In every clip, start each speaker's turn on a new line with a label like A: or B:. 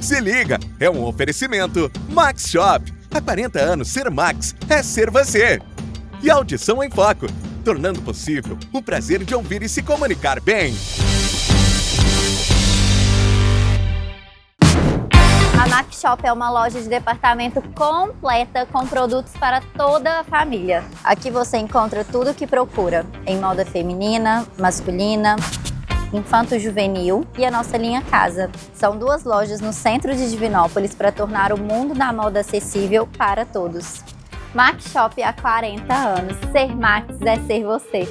A: Se liga, é um oferecimento Max Shop. Há 40 anos ser Max é ser você. E Audição em Foco, tornando possível o prazer de ouvir e se comunicar bem.
B: A Max Shop é uma loja de departamento completa com produtos para toda a família. Aqui você encontra tudo o que procura em moda feminina, masculina, infanto-juvenil e a nossa linha casa. São 2 lojas no centro de Divinópolis para tornar o mundo da moda acessível para todos. Max Shop há 40 anos. Ser Max é ser você.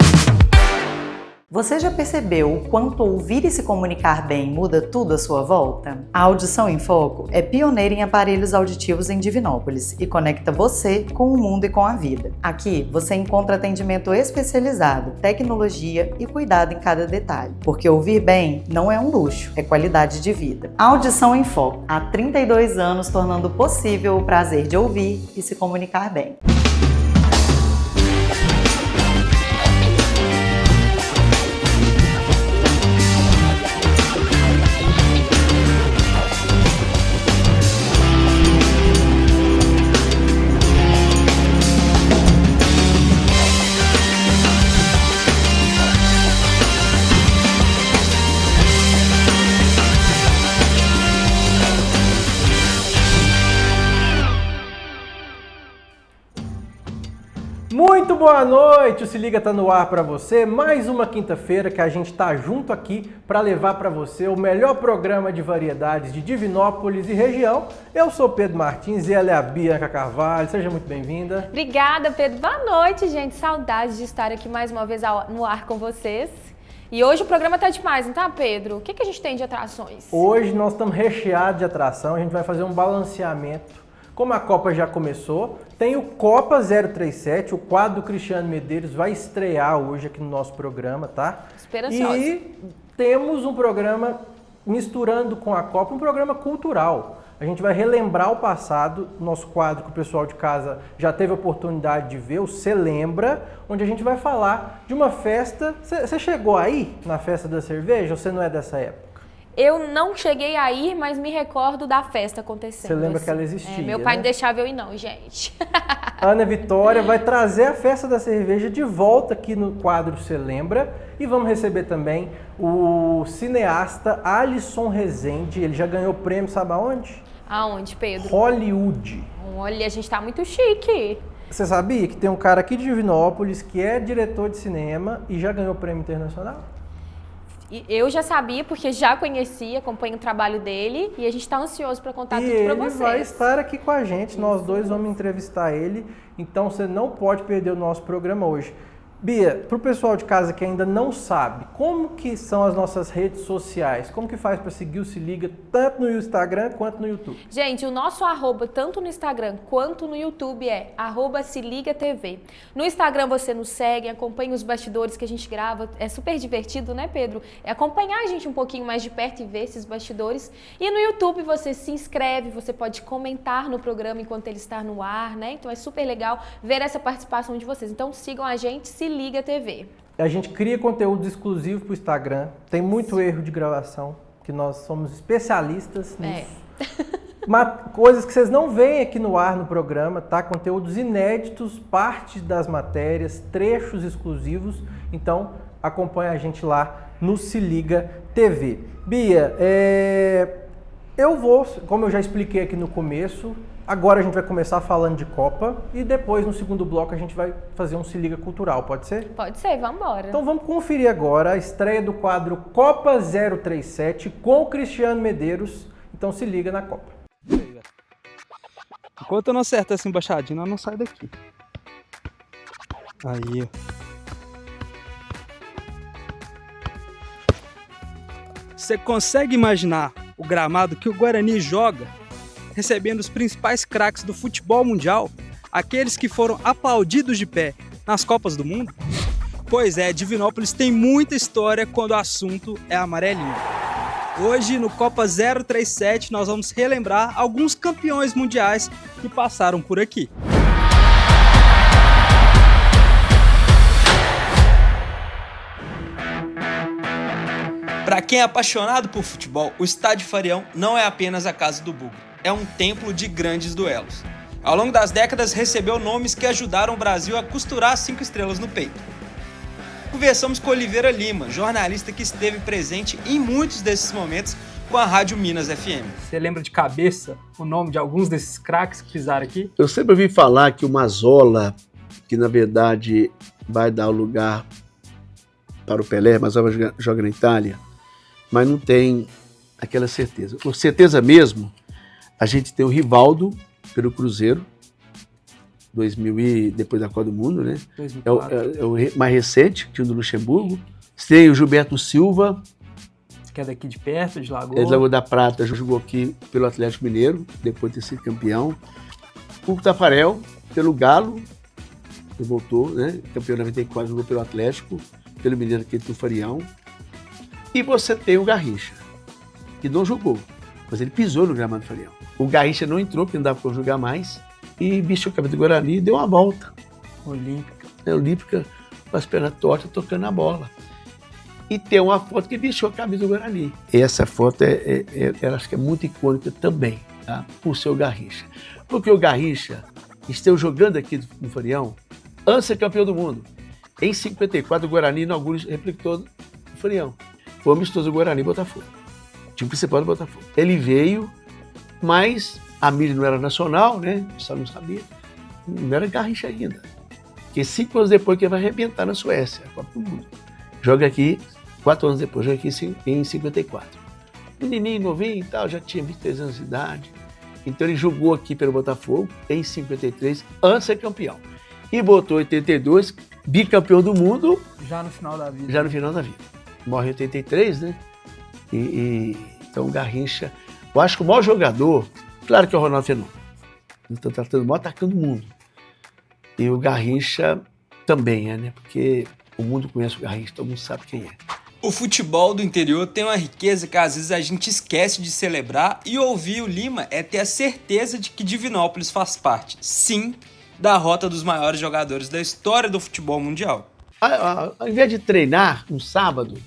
C: Você já percebeu o quanto ouvir e se comunicar bem muda tudo à sua volta? A Audição em Foco é pioneira em aparelhos auditivos em Divinópolis e conecta você com o mundo e com a vida. Aqui você encontra atendimento especializado, tecnologia e cuidado em cada detalhe. Porque ouvir bem não é um luxo, é qualidade de vida. A Audição em Foco, há 32 anos tornando possível o prazer de ouvir e se comunicar bem.
D: Muito boa noite, o Se Liga tá no ar para você. Mais uma quinta-feira que a gente tá junto aqui para levar para você o melhor programa de variedades de Divinópolis e região. Eu sou Pedro Martins e ela é a Bianca Carvalho. Seja muito bem-vinda.
E: Obrigada, Pedro. Boa noite, gente. Saudades de estar aqui mais uma vez no ar com vocês. E hoje o programa tá demais, não tá, Pedro? O que a gente tem de atrações?
D: Hoje nós estamos recheados de atração, a gente vai fazer um balanceamento. Como a Copa já começou, tem o Copa 037, o quadro do Cristiano Medeiros vai estrear hoje aqui no nosso programa, tá?
E: Esperançosa.
D: E temos um programa misturando com a Copa, um programa cultural. A gente vai relembrar o passado, nosso quadro que o pessoal de casa já teve a oportunidade de ver, o Cê Lembra, onde a gente vai falar de uma festa. Você chegou aí na festa da cerveja ou você não é dessa época?
E: Eu não cheguei a ir, mas me recordo da festa acontecendo.
D: Você lembra que ela existia,
E: meu pai
D: né?
E: não deixava eu ir não, gente.
D: Ana Vitória vai trazer a festa da cerveja de volta aqui no quadro Cê Lembra. E vamos receber também o cineasta Alisson Rezende. Ele já ganhou prêmio, sabe aonde?
E: Aonde, Pedro?
D: Hollywood.
E: Olha, a gente tá muito chique.
D: Você sabia que tem um cara aqui de Divinópolis que é diretor de cinema e já ganhou prêmio internacional?
E: Eu já sabia, porque já conhecia, acompanho o trabalho dele e a gente está ansioso para contar tudo para vocês.
D: E ele vai estar aqui com a gente, nós dois vamos entrevistar ele, então você não pode perder o nosso programa hoje. Bia, para o pessoal de casa que ainda não sabe, como que são as nossas redes sociais? Como que faz para seguir o Se Liga, tanto no Instagram quanto no YouTube?
E: Gente, o nosso @, tanto no Instagram quanto no YouTube, é @SeLigaTV. No Instagram você nos segue, acompanha os bastidores que a gente grava. É super divertido, né, Pedro? É acompanhar a gente um pouquinho mais de perto e ver esses bastidores. E no YouTube você se inscreve, você pode comentar no programa enquanto ele está no ar, né? Então é super legal ver essa participação de vocês. Então sigam a gente, Se Liga TV.
D: A gente cria conteúdo exclusivo para o Instagram, tem muito erro de gravação, que nós somos especialistas nisso. Coisas que vocês não veem aqui no ar no programa, tá? Conteúdos inéditos, parte das matérias, trechos exclusivos. Então acompanha a gente lá no Se Liga TV. Bia, eu vou, como eu já expliquei aqui no começo, agora a gente vai começar falando de Copa e depois, no segundo bloco, a gente vai fazer um Se Liga Cultural, pode ser?
E: Pode ser, vamos embora.
D: Então vamos conferir agora a estreia do quadro Copa 037 com o Cristiano Medeiros. Então se liga na Copa.
F: Enquanto eu não acertar essa embaixadinha, eu não saio daqui. Aí. Você consegue imaginar o gramado que o Guarani joga, recebendo os principais craques do futebol mundial, aqueles que foram aplaudidos de pé nas Copas do Mundo? Pois é, Divinópolis tem muita história quando o assunto é amarelinho. Hoje, no Copa 037, nós vamos relembrar alguns campeões mundiais que passaram por aqui. Para quem é apaixonado por futebol, o Estádio Farião não é apenas a casa do Bugre, é um templo de grandes duelos. Ao longo das décadas, recebeu nomes que ajudaram o Brasil a costurar as 5 estrelas no peito. Conversamos com Oliveira Lima, jornalista que esteve presente em muitos desses momentos com a Rádio Minas FM. Você lembra de cabeça o nome de alguns desses craques que pisaram aqui?
G: Eu sempre ouvi falar que o Mazzola, que na verdade vai dar o lugar para o Pelé, Mazzola joga na Itália, mas não tem aquela certeza. Com certeza mesmo, a gente tem o Rivaldo pelo Cruzeiro, 2000 e depois da Copa do Mundo, né? É o mais recente, time do Luxemburgo. Tem o Gilberto Silva,
F: que é daqui de perto, de Lagoa.
G: É de Lagoa da Prata, jogou aqui pelo Atlético Mineiro, depois de ter sido campeão. O Tafarel, pelo Galo, que voltou, né? Campeão 94, jogou pelo Atlético, pelo Mineiro aqui do Farião. E você tem o Garrincha, que não jogou, mas ele pisou no gramado do Farião. O Garrincha não entrou, porque não dava para jogar mais, e vestiu a camisa do Guarani e deu uma volta. Olímpica, com as pernas tortas, tocando a bola. E tem uma foto que vestiu a camisa do Guarani. Essa foto, eu acho que é muito icônica também, tá? Por ser o Garrincha. Porque o Garrincha esteve jogando aqui no Farião antes de ser campeão do mundo. Em 54, o Guarani inaugurou e replicou no Farião. Foi amistoso do Guarani e Botafogo. O time principal do Botafogo. Ele veio, mas a mídia não era nacional, né? Só não sabia. Não era Garrincha ainda. Porque 5 anos depois que ele vai arrebentar na Suécia, a Copa do Mundo. Joga aqui, 4 anos depois, joga aqui em 54. Menininho, novinho e tal, já tinha 23 anos de idade. Então ele jogou aqui pelo Botafogo em 53, antes de ser campeão. E botou em 82, bicampeão do mundo.
F: Já no final da vida.
G: Já no final da vida. Morre em 83, né? Então o Garrincha, eu acho que o maior jogador, claro que é o Ronaldo Fenômeno. Ele está tratando o maior atacando do mundo. E o Garrincha também é, né? Porque o mundo conhece o Garrincha, todo mundo sabe quem é.
F: O futebol do interior tem uma riqueza que às vezes a gente esquece de celebrar, e ouvir o Lima é ter a certeza de que Divinópolis faz parte, sim, da rota dos maiores jogadores da história do futebol mundial.
G: Ao invés de treinar no sábado,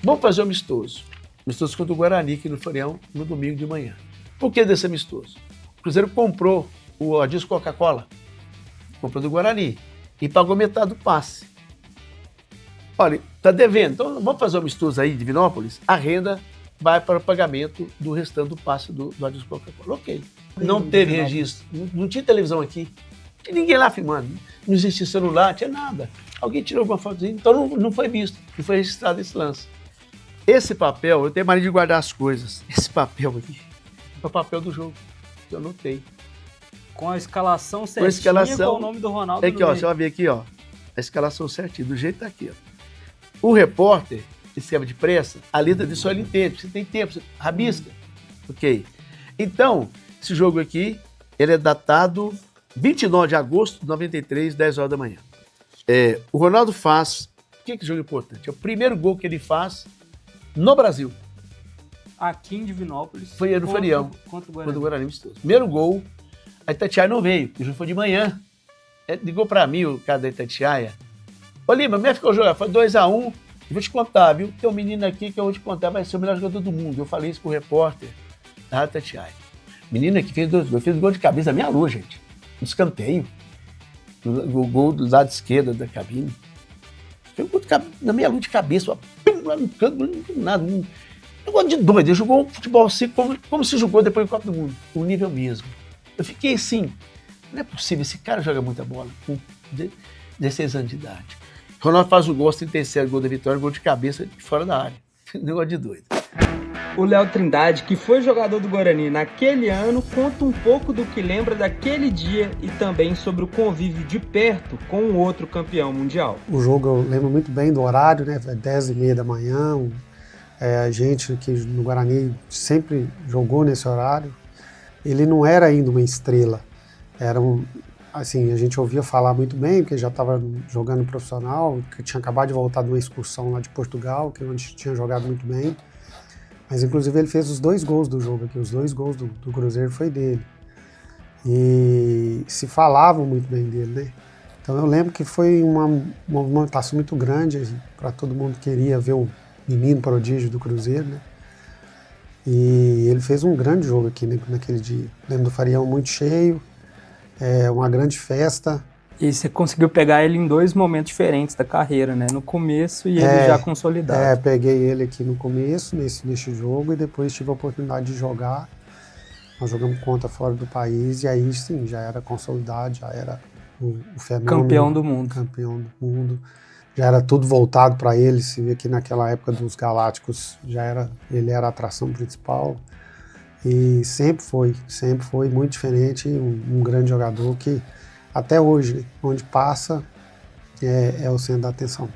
G: vamos fazer um amistoso. Amistoso contra o Guarani aqui no Farião, no domingo de manhã. Por que desse amistoso? O Cruzeiro comprou o disco Coca-Cola, comprou do Guarani, e pagou metade do passe. Olha, está devendo, então vamos fazer um amistoso aí de Divinópolis, a renda vai para o pagamento do restante do passe do disco Coca-Cola. Ok. Não teve registro, não tinha televisão aqui, não tinha ninguém lá filmando, não existia celular, não tinha nada. Alguém tirou alguma fotozinha, então não foi visto, não foi registrado esse lance. Esse papel, eu tenho mania de guardar as coisas. Esse papel aqui é o papel do jogo, que eu anotei.
F: Com a escalação certinha, com o nome do Ronaldo.
G: Aqui, ó, você vai ver aqui, ó, a escalação certinha, do jeito que tá aqui, ó. O repórter, que escreve depressa, a letra disso ele entende, você tem tempo, você rabisca. Ok. Então, esse jogo aqui, ele é datado 29 de agosto de 93, 10 horas da manhã. O Ronaldo faz, o que é jogo importante? É o primeiro gol que ele faz no Brasil.
F: Aqui em Divinópolis.
G: Foi no Farião,
F: contra
G: o Guarani amistoso. Primeiro gol, a Itatiaia não veio, porque o jogo foi de manhã. Ligou pra mim o cara da Itatiaia. Ô Lima, como é que ficou o jogo? Foi 2-1. Eu vou te contar, viu? Tem um menino aqui que eu vou te contar, vai ser o melhor jogador do mundo. Eu falei isso pro repórter da Rádio Itatiaia. Menino aqui fez 2 gols, fez gol de cabeça da minha luz, gente. Um escanteio. O gol do lado esquerdo da cabine. Fez um gol na minha luz de cabeça, lá no canto, nada. Um negócio de doido. Ele jogou futebol assim, como se jogou depois do Copa do Mundo. Um nível mesmo. Eu fiquei assim, não é possível, esse cara joga muita bola com 16 anos de idade. Ronaldo faz o gol, 37, gol da vitória, gol de cabeça de fora da área. Negócio de doido.
F: O Léo Trindade, que foi jogador do Guarani naquele ano, conta um pouco do que lembra daquele dia e também sobre o convívio de perto com o outro campeão mundial.
H: O jogo eu lembro muito bem do horário, né? 10h30 da manhã. A gente que no Guarani sempre jogou nesse horário. Ele não era ainda uma estrela. Era assim, a gente ouvia falar muito bem, porque já estava jogando profissional, que tinha acabado de voltar de uma excursão lá de Portugal, que onde tinha jogado muito bem. Mas, inclusive, ele fez os 2 gols do jogo aqui, os 2 gols do Cruzeiro foi dele. E se falavam muito bem dele, né? Então, eu lembro que foi uma movimentação muito grande para todo mundo que queria ver o menino prodígio do Cruzeiro, né? E ele fez um grande jogo aqui, né, naquele dia. Lembro do Farião muito cheio, uma grande festa.
F: E você conseguiu pegar ele em 2 momentos diferentes da carreira, né? No começo e ele já consolidado.
H: Peguei ele aqui no começo, nesse jogo, e depois tive a oportunidade de jogar. Nós jogamos contra fora do país, e aí sim, já era consolidado, já era o fenômeno.
F: Campeão do mundo.
H: Campeão do mundo. Já era tudo voltado para ele. Se vê que naquela época dos Galácticos ele era a atração principal. E sempre foi muito diferente, um grande jogador que até hoje, né, onde passa, é o centro da atenção.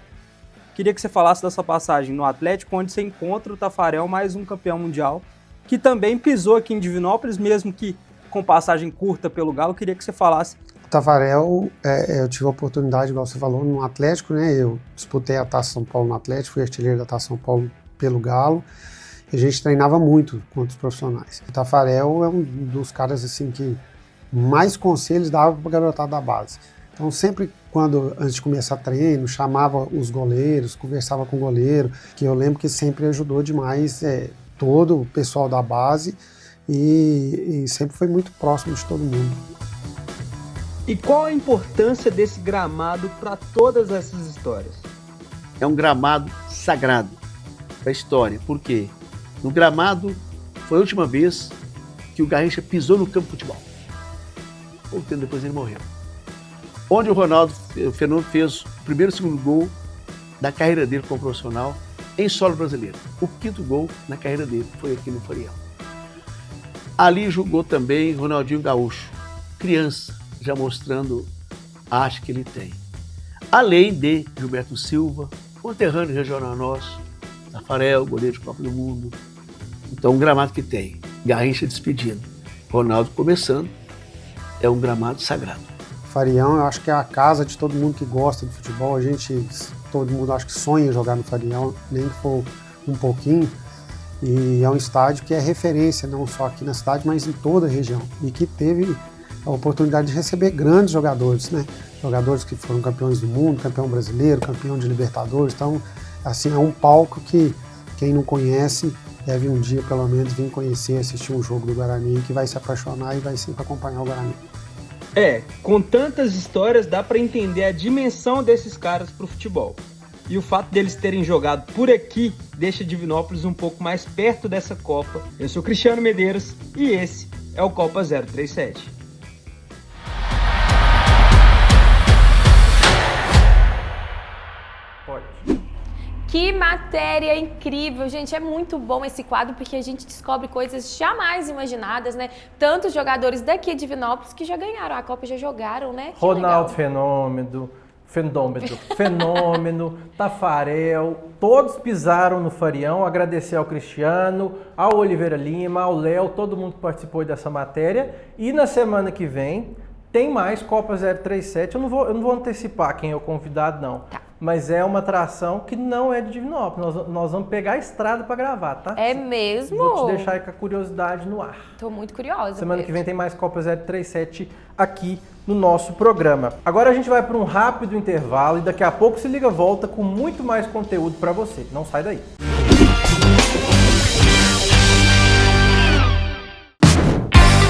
F: Queria que você falasse da sua passagem no Atlético, onde você encontra o Taffarel, mais um campeão mundial, que também pisou aqui em Divinópolis, mesmo que com passagem curta pelo Galo. Queria que você falasse.
H: O Taffarel, eu tive a oportunidade, igual você falou, no Atlético, né? Eu disputei a Taça São Paulo no Atlético, fui artilheiro da Taça São Paulo pelo Galo, e a gente treinava muito contra os profissionais. O Taffarel é um dos caras assim que mais conselhos dava para a garotada da base. Então sempre antes de começar treino, chamava os goleiros, conversava com o goleiro, que eu lembro que sempre ajudou demais todo o pessoal da base e sempre foi muito próximo de todo mundo.
F: E qual a importância desse gramado para todas essas histórias?
G: É um gramado sagrado para a história. Por quê? No gramado foi a última vez que o Garrincha pisou no campo de futebol. Pouco tempo depois ele morreu. Onde o Fernando fez o primeiro e segundo gol da carreira dele como profissional em solo brasileiro. O 5º gol na carreira dele foi aqui no Farião. Ali jogou também Ronaldinho Gaúcho, criança, já mostrando a arte que ele tem. Além de Gilberto Silva, conterrâneo regional nosso, Taffarel, goleiro de Copa do Mundo. Então, um gramado que tem Garrincha despedindo, Ronaldo começando, é um gramado sagrado.
H: Farião, eu acho que é a casa de todo mundo que gosta de futebol. Todo mundo acho que sonha em jogar no Farião, nem que for um pouquinho. E é um estádio que é referência, não só aqui na cidade, mas em toda a região. E que teve a oportunidade de receber grandes jogadores, né? Jogadores que foram campeões do mundo, campeão brasileiro, campeão de Libertadores. Então, assim, é um palco que quem não conhece deve um dia, pelo menos, vir conhecer, assistir um jogo do Guarani, que vai se apaixonar e vai sempre acompanhar o Guarani.
F: Com tantas histórias dá para entender a dimensão desses caras pro futebol. E o fato deles terem jogado por aqui deixa Divinópolis um pouco mais perto dessa Copa. Eu sou Cristiano Medeiros e esse é o Copa 037.
E: Que matéria incrível, gente, é muito bom esse quadro porque a gente descobre coisas jamais imaginadas, né? Tantos jogadores daqui de Divinópolis que já ganharam a Copa, já jogaram, né? Que
D: Ronaldo
E: legal.
D: Fenômeno, Taffarel, todos pisaram no Farião. Agradecer ao Cristiano, ao Oliveira Lima, ao Léo, todo mundo que participou dessa matéria. E na semana que vem tem mais Copa 037. Eu não vou antecipar quem é o convidado, não.
E: Tá.
D: Mas é uma atração que não é de Divinópolis. Nós vamos pegar a estrada para gravar, tá?
E: É mesmo?
D: Vou te deixar aí com a curiosidade no ar.
E: Tô muito curiosa.
D: Semana que vem tem mais Copa 037 aqui no nosso programa. Agora a gente vai para um rápido intervalo e daqui a pouco Se Liga volta com muito mais conteúdo para você. Não sai daí.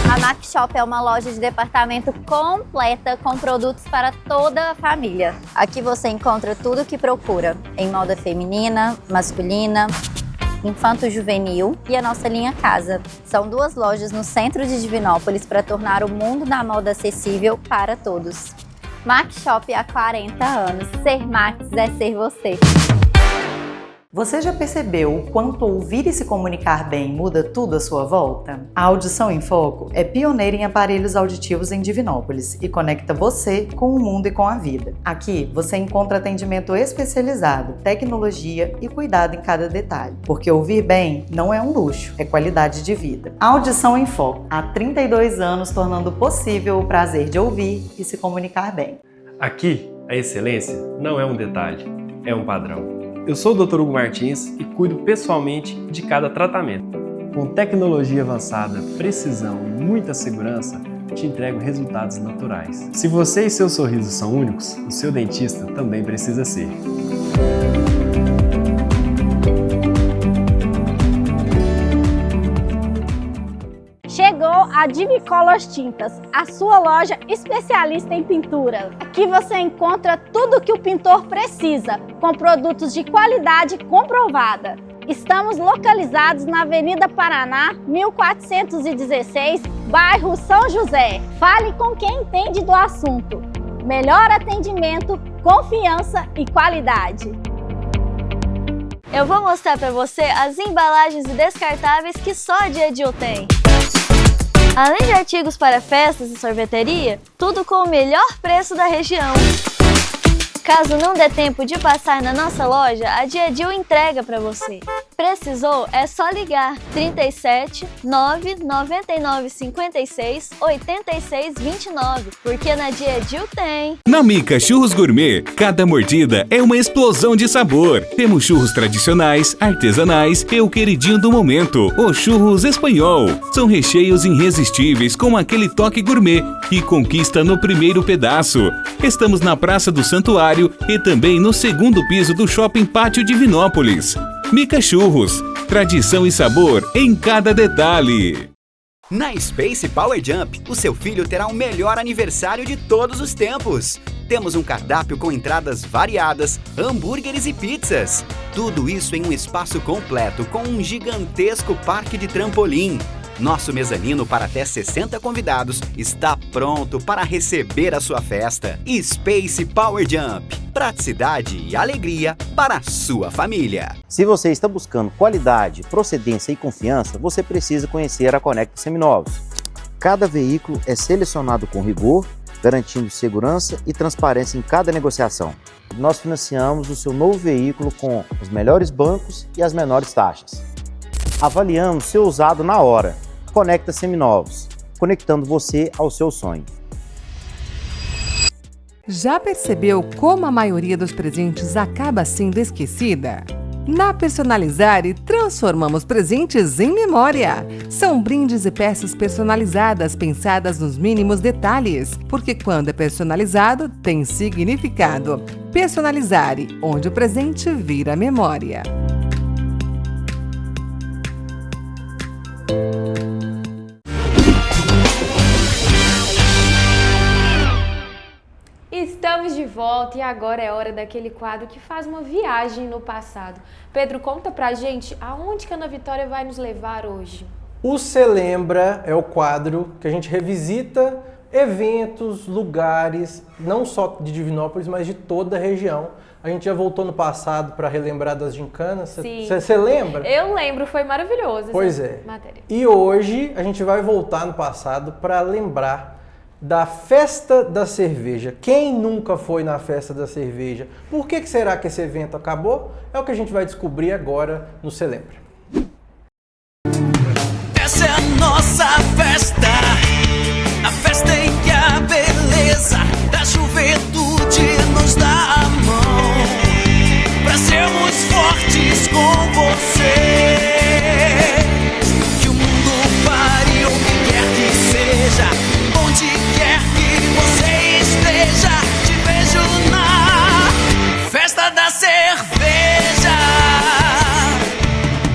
B: A Max Shop é uma loja de departamento completa com produtos para toda a família. Aqui você encontra tudo o que procura em moda feminina, masculina, infanto-juvenil e a nossa linha casa. São 2 lojas no centro de Divinópolis para tornar o mundo da moda acessível para todos. Max Shop há 40 anos. Ser Max é ser você.
C: Você já percebeu o quanto ouvir e se comunicar bem muda tudo à sua volta? A Audição em Foco é pioneira em aparelhos auditivos em Divinópolis e conecta você com o mundo e com a vida. Aqui você encontra atendimento especializado, tecnologia e cuidado em cada detalhe. Porque ouvir bem não é um luxo, é qualidade de vida. A Audição em Foco, há 32 anos tornando possível o prazer de ouvir e se comunicar bem.
I: Aqui, a excelência não é um detalhe, é um padrão. Eu sou o Dr. Hugo Martins e cuido pessoalmente de cada tratamento. Com tecnologia avançada, precisão e muita segurança, te entrego resultados naturais. Se você e seu sorriso são únicos, o seu dentista também precisa ser.
J: Chegou a Divicolors Tintas, a sua loja especialista em pintura. Aqui você encontra tudo o que o pintor precisa, com produtos de qualidade comprovada. Estamos localizados na Avenida Paraná, 1416, bairro São José. Fale com quem entende do assunto. Melhor atendimento, confiança e qualidade.
K: Eu vou mostrar para você as embalagens descartáveis que só a Diedil tem. Além de artigos para festas e sorveteria, tudo com o melhor preço da região. Caso não dê tempo de passar na nossa loja, a Diedil entrega para você. Precisou? É só ligar 37 999 56 86 29, porque na Diedil tem.
L: Na Mica Churros Gourmet, cada mordida é uma explosão de sabor. Temos churros tradicionais, artesanais e o queridinho do momento, o churros espanhol. São recheios irresistíveis com aquele toque gourmet que conquista no primeiro pedaço. Estamos na Praça do Santuário e também no segundo piso do Shopping Pátio Divinópolis. Mica Churros, tradição e sabor em cada detalhe.
M: Na Space Power Jump, o seu filho terá o melhor aniversário de todos os tempos. Temos um cardápio com entradas variadas, hambúrgueres e pizzas. Tudo isso em um espaço completo com um gigantesco parque de trampolim. Nosso mezanino para até 60 convidados está pronto para receber a sua festa. Space Power Jump. Praticidade e alegria para a sua família.
N: Se você está buscando qualidade, procedência e confiança, você precisa conhecer a Conecta Seminovos. Cada veículo é selecionado com rigor, garantindo segurança e transparência em cada negociação. Nós financiamos o seu novo veículo com os melhores bancos e as menores taxas. Avaliamos seu usado na hora. Conecta Seminovos, conectando você ao seu sonho.
O: Já percebeu como a maioria dos presentes acaba sendo esquecida? Na Personalizare, transformamos presentes em memória. São brindes e peças personalizadas pensadas nos mínimos detalhes, porque quando é personalizado, tem significado. Personalizare, onde o presente vira memória.
E: Estamos de volta e agora é hora daquele quadro que faz uma viagem no passado. Pedro, conta pra gente aonde que a Ana Vitória vai nos levar hoje.
D: O Cê Lembra é o quadro que a gente revisita eventos, lugares, não só de Divinópolis, mas de toda a região. A gente já voltou no passado para relembrar das gincanas. Você lembra?
E: Eu lembro, foi maravilhoso.
D: Pois é.
E: Matéria.
D: E hoje a gente vai voltar no passado para lembrar da Festa da Cerveja. Quem nunca foi na Festa da Cerveja? Por que será que esse evento acabou? É o que a gente vai descobrir agora no Cê Lembra.
P: Essa é a nossa festa, a festa em que a beleza da juventude nos dá a mão, pra sermos fortes com você. Que o mundo pare onde quer que seja, onde quer que você esteja, te vejo na Festa da Cerveja.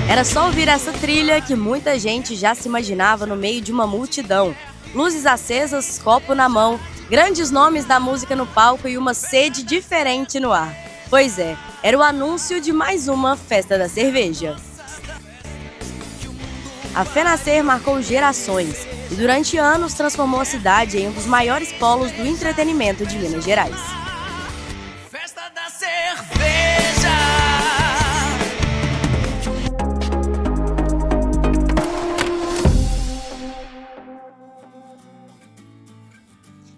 Q: Era só ouvir essa trilha que muita gente já se imaginava no meio de uma multidão. Luzes acesas, copo na mão, grandes nomes da música no palco e uma sede diferente no ar. Pois é, era o anúncio de mais uma Festa da Cerveja. A FENACER marcou gerações e durante anos transformou a cidade em um dos maiores polos do entretenimento de Minas Gerais.
P: Festa da Cerveja.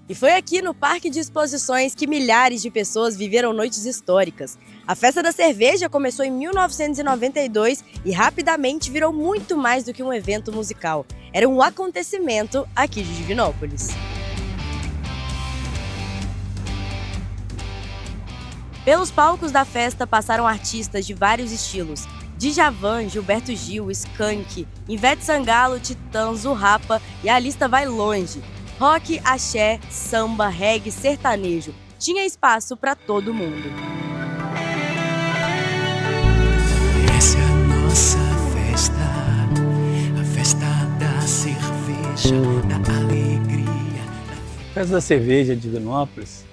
Q: E foi aqui no Parque de Exposições que milhares de pessoas viveram noites históricas. A Festa da Cerveja começou em 1992 e rapidamente virou muito mais do que um evento musical. Era um acontecimento aqui de Divinópolis. Pelos palcos da festa passaram artistas de vários estilos. Djavan, Gilberto Gil, Skank, Ivete Sangalo, Titãs, o Rapa e a lista vai longe. Rock, axé, samba, reggae, sertanejo. Tinha espaço para todo mundo.
P: Essa é a nossa festa, a festa da cerveja. marcha da alegria.
R: A Festa da Cerveja de Divinópolis,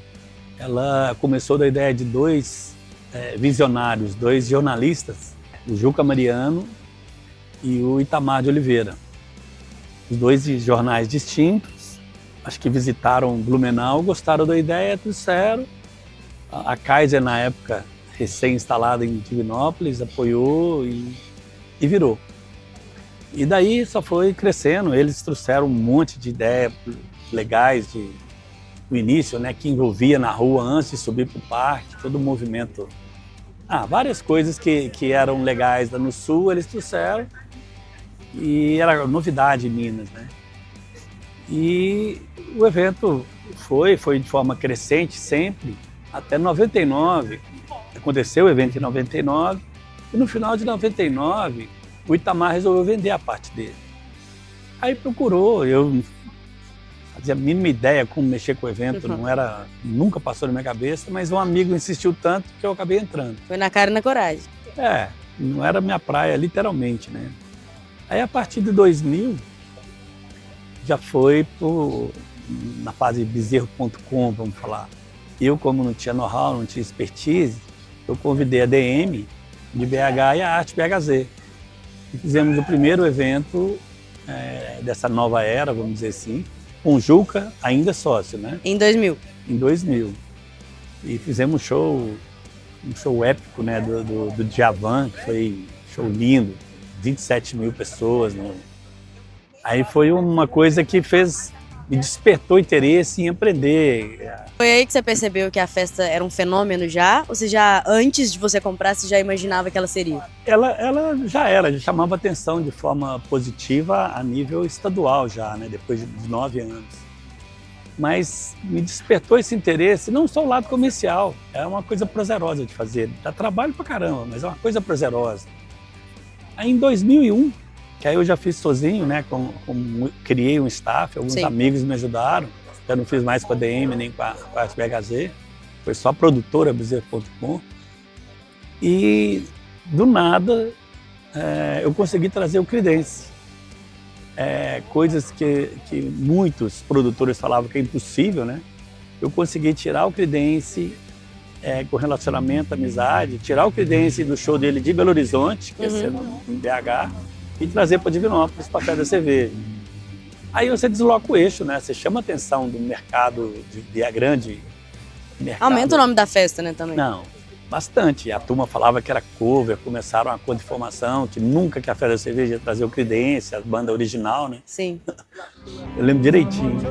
R: ela começou da ideia de dois visionários, dois jornalistas, o Juca Mariano e o Itamar de Oliveira. Os dois de jornais distintos, acho que visitaram Blumenau, gostaram da ideia, trouxeram. A Kaiser, na época, recém-instalada em Divinópolis, apoiou e virou. E daí só foi crescendo, eles trouxeram um monte de ideias legais no início, né, que envolvia na rua antes de subir para o parque, todo o movimento. Várias coisas que eram legais lá no Sul, eles trouxeram. E era novidade em Minas, né? E o evento foi de forma crescente sempre, até 99. Aconteceu o evento em 99, e no final de 99, o Itamar resolveu vender a parte dele. Aí procurou, eu não fazia a mínima ideia como mexer com o evento, nunca passou na minha cabeça, mas um amigo insistiu tanto que eu acabei entrando.
Q: Foi na cara e na coragem.
R: Não era minha praia, literalmente, né? Aí, a partir de 2000, já foi na fase bezerro.com, vamos falar. Eu, como não tinha know-how, não tinha expertise, eu convidei a DM de BH e a Arte BHZ. E fizemos o primeiro evento dessa nova era, vamos dizer assim, com o Juca, ainda sócio, né?
Q: Em 2000?
R: Em 2000. E fizemos um show épico, né, do Djavan, que foi um show lindo. 27 mil pessoas. Aí foi uma coisa que me despertou interesse em aprender.
Q: Foi aí que você percebeu que a festa era um fenômeno já? Ou você já, antes de você comprar, você já imaginava que ela seria?
R: Ela já chamava atenção de forma positiva a nível estadual já, né, depois de 9 anos. Mas me despertou esse interesse, não só o lado comercial, é uma coisa prazerosa de fazer. Dá trabalho pra caramba, mas é uma coisa prazerosa. Aí em 2001, que aí eu já fiz sozinho, né, criei um staff, alguns amigos me ajudaram, eu não fiz mais com a DM nem com a SBHZ, foi só a produtora bezerro.com, e do nada eu consegui trazer o Creedence. Coisas que muitos produtores falavam que é impossível, né? Eu consegui tirar o Creedence com relacionamento, amizade, tirar o Creedence do show dele de Belo Horizonte, que ia ser em BH, e trazer para Divinópolis para a Festa da Cerveja. Aí você desloca o eixo, né? Você chama a atenção do mercado de grande mercado.
Q: Aumenta o nome da festa, né, também?
R: Não, bastante. A turma falava que era cover, começaram a contra-informação, que nunca que a Festa da Cerveja ia trazer o Creedence, a banda original, né?
Q: Sim.
R: Eu lembro direitinho.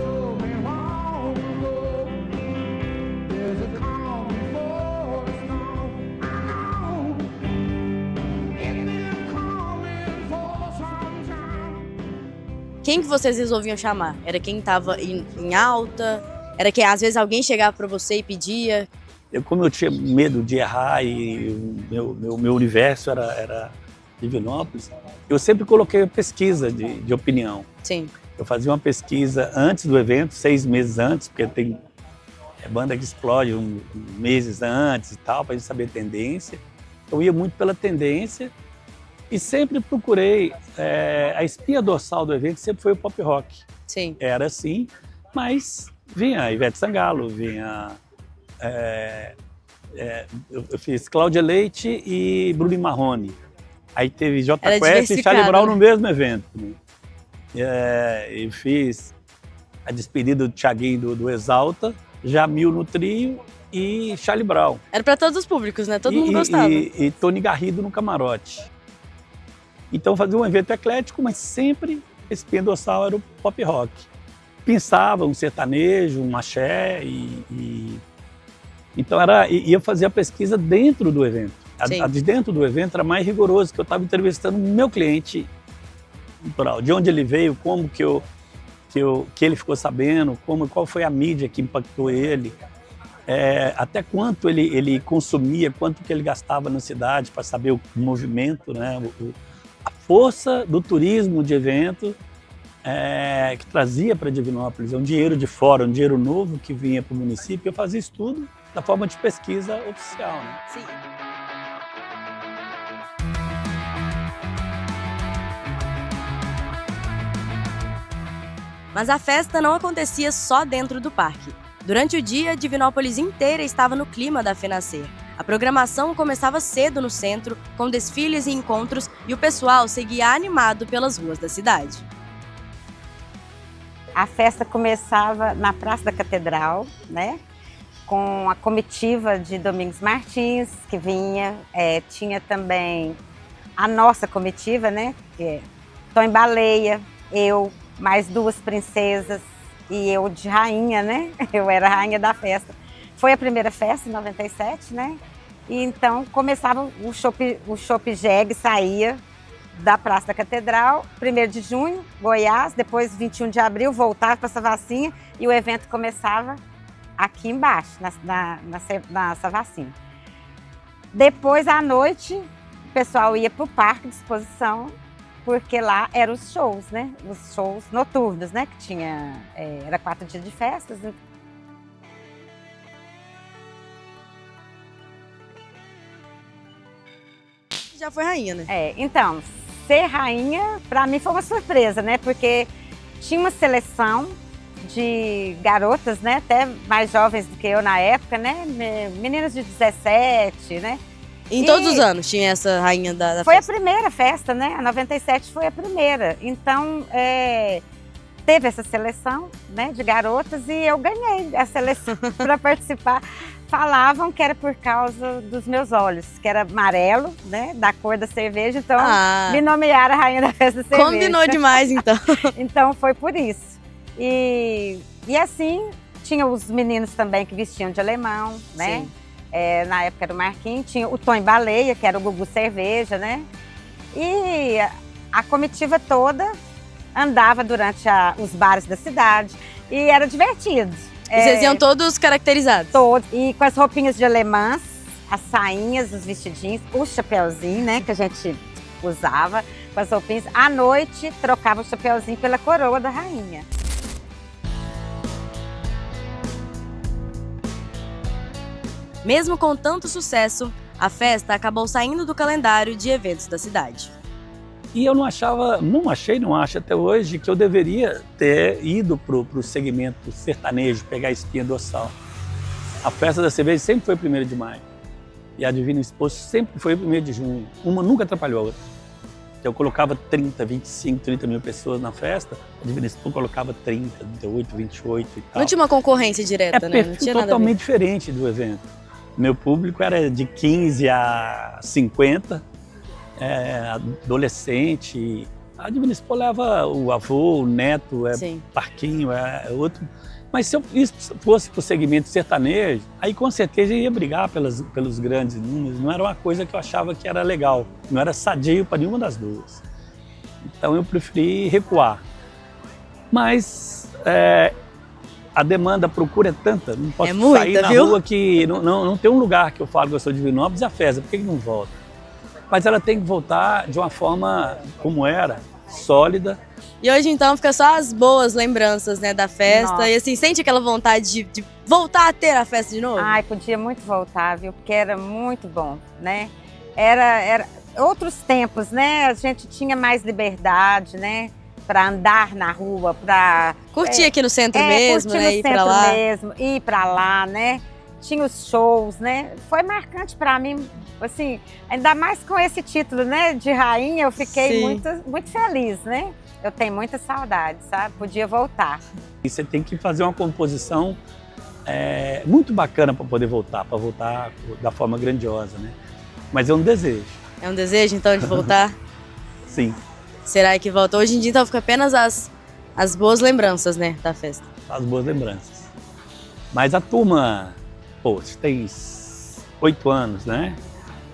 Q: Quem que vocês resolviam chamar? Era quem estava em alta? Era que às vezes alguém chegava para você e pedia?
R: Como eu tinha medo de errar e o meu universo era Divinópolis, eu sempre coloquei a pesquisa de opinião.
Q: Sim.
R: Eu fazia uma pesquisa antes do evento, 6 meses antes, porque tem banda que explode meses antes e tal, para a gente saber a tendência. Eu ia muito pela tendência. E sempre procurei, a espinha dorsal do evento sempre foi o pop rock.
Q: Sim.
R: Era assim, mas vinha Ivete Sangalo, vinha... eu fiz Cláudia Leite e Bruno Marrone. Aí teve Jota Quest e Charlie Brown no mesmo evento. Eu fiz a despedida do Thiaguinho do Exalta, Jamil no trio e Charlie Brown.
Q: Era para todos os públicos, né? Todo mundo gostava.
R: E Tony Garrido no camarote. Então fazia um evento eclético, mas sempre esse espinha dorsal era o pop rock. Pensava um sertanejo, um axé então ia fazer a pesquisa dentro do evento. A de dentro do evento era mais rigoroso, que eu estava entrevistando o meu cliente cultural, de onde ele veio, como que ele ficou sabendo, qual foi a mídia que impactou ele, até quanto ele consumia, quanto que ele gastava na cidade para saber o movimento, né? A força do turismo de evento que trazia para Divinópolis, um dinheiro de fora, um dinheiro novo que vinha para o município. Eu fazia isso tudo da forma de pesquisa oficial, né?
Q: Sim. Mas a festa não acontecia só dentro do parque. Durante o dia, Divinópolis inteira estava no clima da FENACER. A programação começava cedo no centro, com desfiles e encontros, e o pessoal seguia animado pelas ruas da cidade.
S: A festa começava na Praça da Catedral, né? Com a comitiva de Domingos Martins, que vinha. Tinha também a nossa comitiva, né? Que é Tom e Baleia, eu, mais 2 princesas e eu de rainha, né? Eu era a rainha da festa. Foi a primeira festa, em 97, né? E então começava o Chopp Jeg, saía da Praça da Catedral, 1º de junho, Goiás, depois 21 de abril, voltava para Savacinha e o evento começava aqui embaixo, na Savacinha. Depois, à noite, o pessoal ia para o Parque de Exposição, porque lá eram os shows, né? Os shows noturnos, né? Que tinha, era 4 dias de festas.
Q: Já foi rainha, né?
S: Então, ser rainha, para mim foi uma surpresa, né? Porque tinha uma seleção de garotas, né? Até mais jovens do que eu na época, né? Meninas de 17, né?
Q: Em todos os anos tinha essa rainha da
S: foi
Q: festa?
S: Foi a primeira festa, né? A 97 foi a primeira. Então, teve essa seleção, né, de garotas e eu ganhei a seleção para participar. Falavam que era por causa dos meus olhos, que era amarelo, né, da cor da cerveja, então me nomearam a rainha da festa da cerveja.
Q: Combinou demais, então.
S: Então foi por isso. E assim, tinha os meninos também que vestiam de alemão, né? Na época era o Marquinhos, tinha o Tom e Baleia, que era o Gugu Cerveja, né? E a comitiva toda andava durante os bares da cidade e era divertido.
Q: E vocês iam todos caracterizados?
S: Todos. E com as roupinhas de alemãs, as sainhas, os vestidinhos, o chapeuzinho, né, que a gente usava, com as roupinhas. À noite, trocava o chapeuzinho pela coroa da rainha.
Q: Mesmo com tanto sucesso, a festa acabou saindo do calendário de eventos da cidade.
R: E eu não acho até hoje que eu deveria ter ido para o segmento sertanejo, pegar a espinha dorsal. A festa da cerveja sempre foi 1º de maio. E a Divino Esposo sempre foi 1º de junho. Uma nunca atrapalhou a outra. Eu colocava 30, 25, 30 mil pessoas na festa, a Divino Esposo colocava 30, 38, 28 e tal.
Q: Não tinha uma concorrência direta, né? Não tinha nada
R: totalmente diferente do evento. Meu público era de 15 a 50, adolescente. A Divino Expo leva o avô, o neto, parquinho, outro. Mas se eu fosse para o segmento sertanejo, aí com certeza eu ia brigar pelos grandes números. Não era uma coisa que eu achava que era legal. Não era sadio para nenhuma das duas. Então eu preferi recuar. Mas a demanda, a procura é tanta. Não posso sair na rua que não tem um lugar que eu falo que eu sou de Divinópolis e a festa. Por que não volta? Mas ela tem que voltar de uma forma como era, sólida.
Q: E hoje então fica só as boas lembranças, né, da festa. Nossa. E assim, sente aquela vontade de voltar a ter a festa de novo?
S: Ai, podia muito voltar, viu? Porque era muito bom, né? Era outros tempos, né? A gente tinha mais liberdade, né? Para andar na rua, para
Q: curtir aqui no centro mesmo, né? Ir para lá.
S: Ir para lá, né? Tinha os shows, né? Foi marcante para mim, assim, ainda mais com esse título, né, de rainha, eu fiquei muito feliz, né? Eu tenho muita saudade, sabe? Podia voltar.
R: E você tem que fazer uma composição muito bacana para poder voltar, da forma grandiosa, né? Mas é um desejo.
Q: É um desejo, então, de voltar?
R: Sim.
Q: Será que volta? Hoje em dia, então, fica apenas as boas lembranças, né, da festa.
R: As boas lembranças. Mas a turma, você tem 8 anos, né?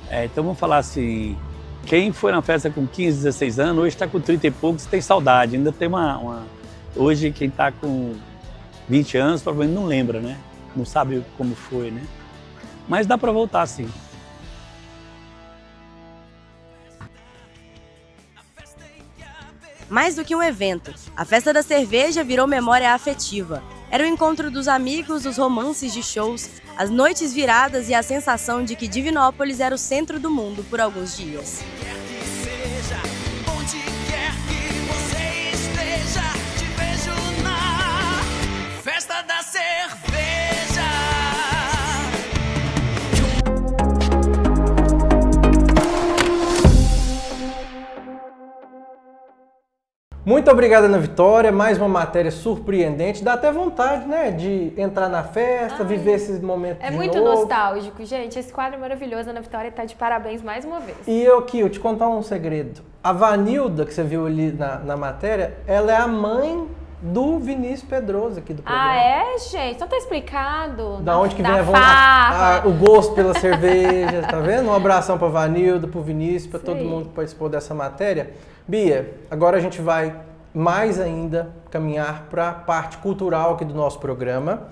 R: Então vamos falar assim, quem foi na festa com 15, 16 anos, hoje está com 30 e poucos, tem saudade. Ainda tem hoje quem está com 20 anos provavelmente não lembra, né? Não sabe como foi, né? Mas dá para voltar, sim.
Q: Mais do que um evento, a Festa da Cerveja virou memória afetiva. Era o encontro dos amigos, os romances de shows, as noites viradas e a sensação de que Divinópolis era o centro do mundo por alguns dias.
P: Onde quer que você esteja, te vejo na
D: Muito obrigado, Ana Vitória. Mais uma matéria surpreendente. Dá até vontade, né, de entrar na festa, viver esses momentos de novo.
E: É muito nostálgico, gente. Esse quadro é maravilhoso. Ana Vitória tá de parabéns mais uma vez.
D: E eu te contar um segredo. A Vanilda, que você viu ali na matéria, ela é a mãe do Vinícius Pedroso aqui do programa.
E: Ah, é, gente? Então tá explicado.
D: Da onde que vem o gosto pela cerveja, tá vendo? Um abração pra Vanilda, pro Vinícius, pra todo mundo que participou dessa matéria. Bia, agora a gente vai mais ainda caminhar para a parte cultural aqui do nosso programa.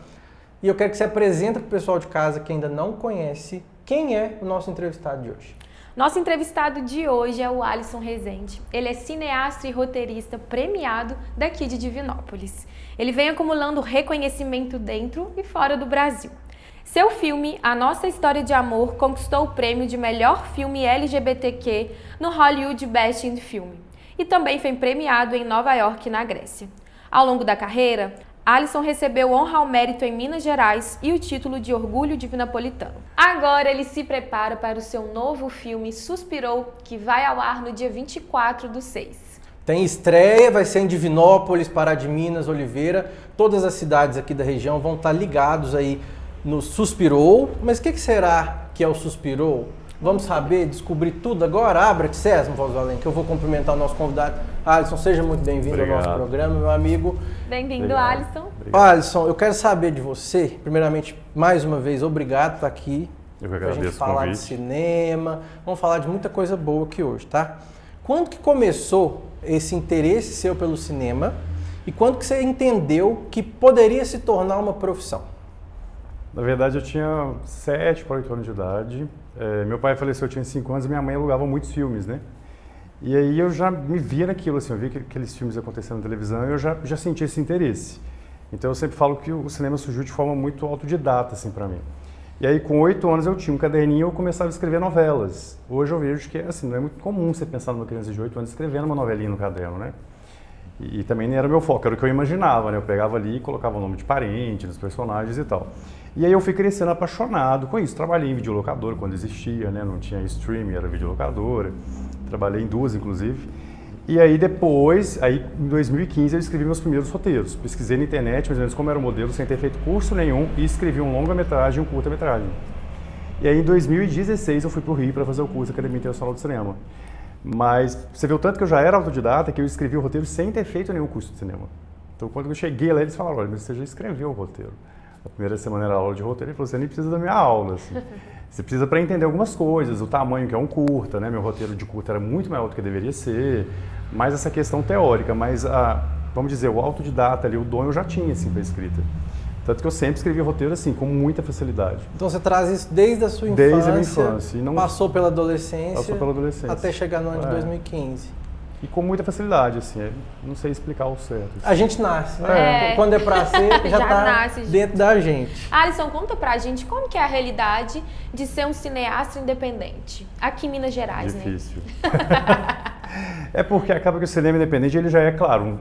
D: E eu quero que você apresente para o pessoal de casa que ainda não conhece quem é o nosso entrevistado de hoje.
E: Nosso entrevistado de hoje é o Alisson Rezende. Ele é cineasta e roteirista premiado daqui de Divinópolis. Ele vem acumulando reconhecimento dentro e fora do Brasil. Seu filme, A Nossa História de Amor, conquistou o prêmio de melhor filme LGBTQ no Hollywood Best in Film e também foi premiado em Nova York, na Grécia. Ao longo da carreira, Alisson recebeu honra ao mérito em Minas Gerais e o título de Orgulho Divinopolitano. Agora ele se prepara para o seu novo filme Suspirou, que vai ao ar no dia 24/6.
D: Tem estreia, vai ser em Divinópolis, Pará de Minas, Oliveira. Todas as cidades aqui da região vão estar ligados aí no Suspirou. Mas o que será que é o Suspirou? Vamos saber, descobrir tudo agora? Abra-te, César Valente, que eu vou cumprimentar o nosso convidado. Alisson, seja muito bem-vindo ao nosso programa, meu amigo.
E: Bem-vindo, Alisson.
D: Alisson, eu quero saber de você, primeiramente, mais uma vez, obrigado por estar aqui.
T: Eu que agradeço
D: pra gente falar de cinema, vamos falar de muita coisa boa aqui hoje, tá? Quando que começou esse interesse seu pelo cinema e quando que você entendeu que poderia se tornar uma profissão?
T: Na verdade, eu tinha 7 para 8 anos de idade. Meu pai faleceu, eu tinha 5 anos e minha mãe alugava muitos filmes, né? E aí eu já me via naquilo, assim, eu via aqueles filmes acontecendo na televisão e eu já sentia esse interesse. Então eu sempre falo que o cinema surgiu de forma muito autodidata, assim, para mim. E aí com 8 anos eu tinha um caderninho e eu começava a escrever novelas. Hoje eu vejo que, assim, não é muito comum você pensar numa criança de 8 anos escrevendo uma novelinha no caderno, né? E também nem era o meu foco, era o que eu imaginava, né? Eu pegava ali e colocava o nome de parente, dos personagens e tal. E aí eu fui crescendo apaixonado com isso. Trabalhei em videolocadora quando existia, né? Não tinha streaming, era videolocadora. Trabalhei em 2, inclusive. E aí depois, em 2015, eu escrevi meus primeiros roteiros. Pesquisei na internet, mais ou menos como era o modelo, sem ter feito curso nenhum, e escrevi um longa-metragem e um curta-metragem. E aí em 2016 eu fui para o Rio para fazer o curso Academia Internacional do Cinema. Mas você vê o tanto que eu já era autodidata que eu escrevi o roteiro sem ter feito nenhum curso de cinema. Então quando eu cheguei lá, eles falaram, olha, mas você já escreveu o roteiro. A primeira semana era aula de roteiro, ele falou, você nem precisa da minha aula, assim. Você precisa para entender algumas coisas, o tamanho que é um curta, né? Meu roteiro de curta era muito maior do que deveria ser, mais essa questão teórica, mas vamos dizer, o autodidata ali, o dom eu já tinha, assim, para escrita. Tanto que eu sempre escrevi roteiro, assim, com muita facilidade.
D: Então você traz isso desde a sua infância?
T: Desde a minha infância. E não...
D: Passou pela adolescência?
T: Passou pela adolescência.
D: Até chegar no ano de 2015.
T: E com muita facilidade, assim, não sei explicar o certo. Assim.
D: A gente nasce, né? Quando é pra ser, já tá
E: nasce,
D: dentro da gente.
E: Alisson, conta pra gente como que é a realidade de ser um cineasta independente, aqui em Minas Gerais,
T: Difícil. É porque acaba que o cinema independente, ele já é, claro,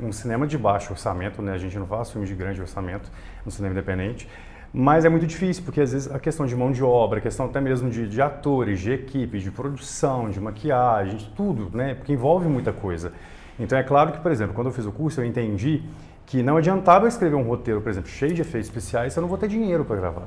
T: um cinema de baixo orçamento, né? A gente não faz filme de grande orçamento no cinema independente. Mas é muito difícil, porque às vezes a questão de mão de obra, a questão até mesmo de atores, de equipe, de produção, de maquiagem, de tudo, né? Porque envolve muita coisa. Então é claro que, por exemplo, quando eu fiz o curso, eu entendi que não adiantava eu escrever um roteiro, por exemplo, cheio de efeitos especiais, se eu não vou ter dinheiro para gravar.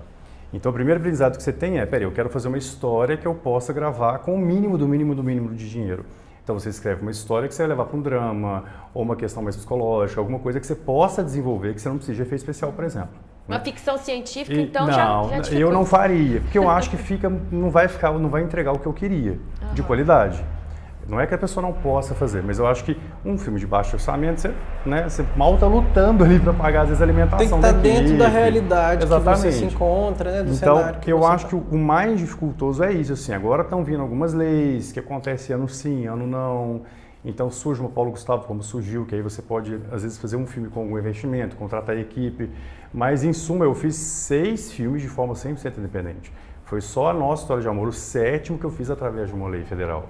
T: Então o primeiro aprendizado que você tem é, peraí, eu quero fazer uma história que eu possa gravar com o mínimo do mínimo do mínimo de dinheiro. Então você escreve uma história que você vai levar para um drama, ou uma questão mais psicológica, alguma coisa que você possa desenvolver, que você não precisa de efeito especial, por exemplo.
E: Uma ficção científica, então
T: não,
E: já
T: eu não faria, porque eu acho que não vai entregar o que eu queria, de qualidade. Não é que a pessoa não possa fazer, mas eu acho que um filme de baixo orçamento, você mal está lutando ali para pagar, às vezes, a alimentação
D: tem que estar dentro da realidade que você se encontra, né, do cenário que
T: eu acho que o mais dificultoso é isso, assim, agora estão vindo algumas leis que acontecem ano sim, ano não. Então surge o Paulo Gustavo, como surgiu, que aí você pode, às vezes, fazer um filme com algum investimento, contratar a equipe. Mas, em suma, eu fiz 6 filmes de forma 100% independente. Foi só A Nossa História de Amor, o 7º que eu fiz através de uma lei federal.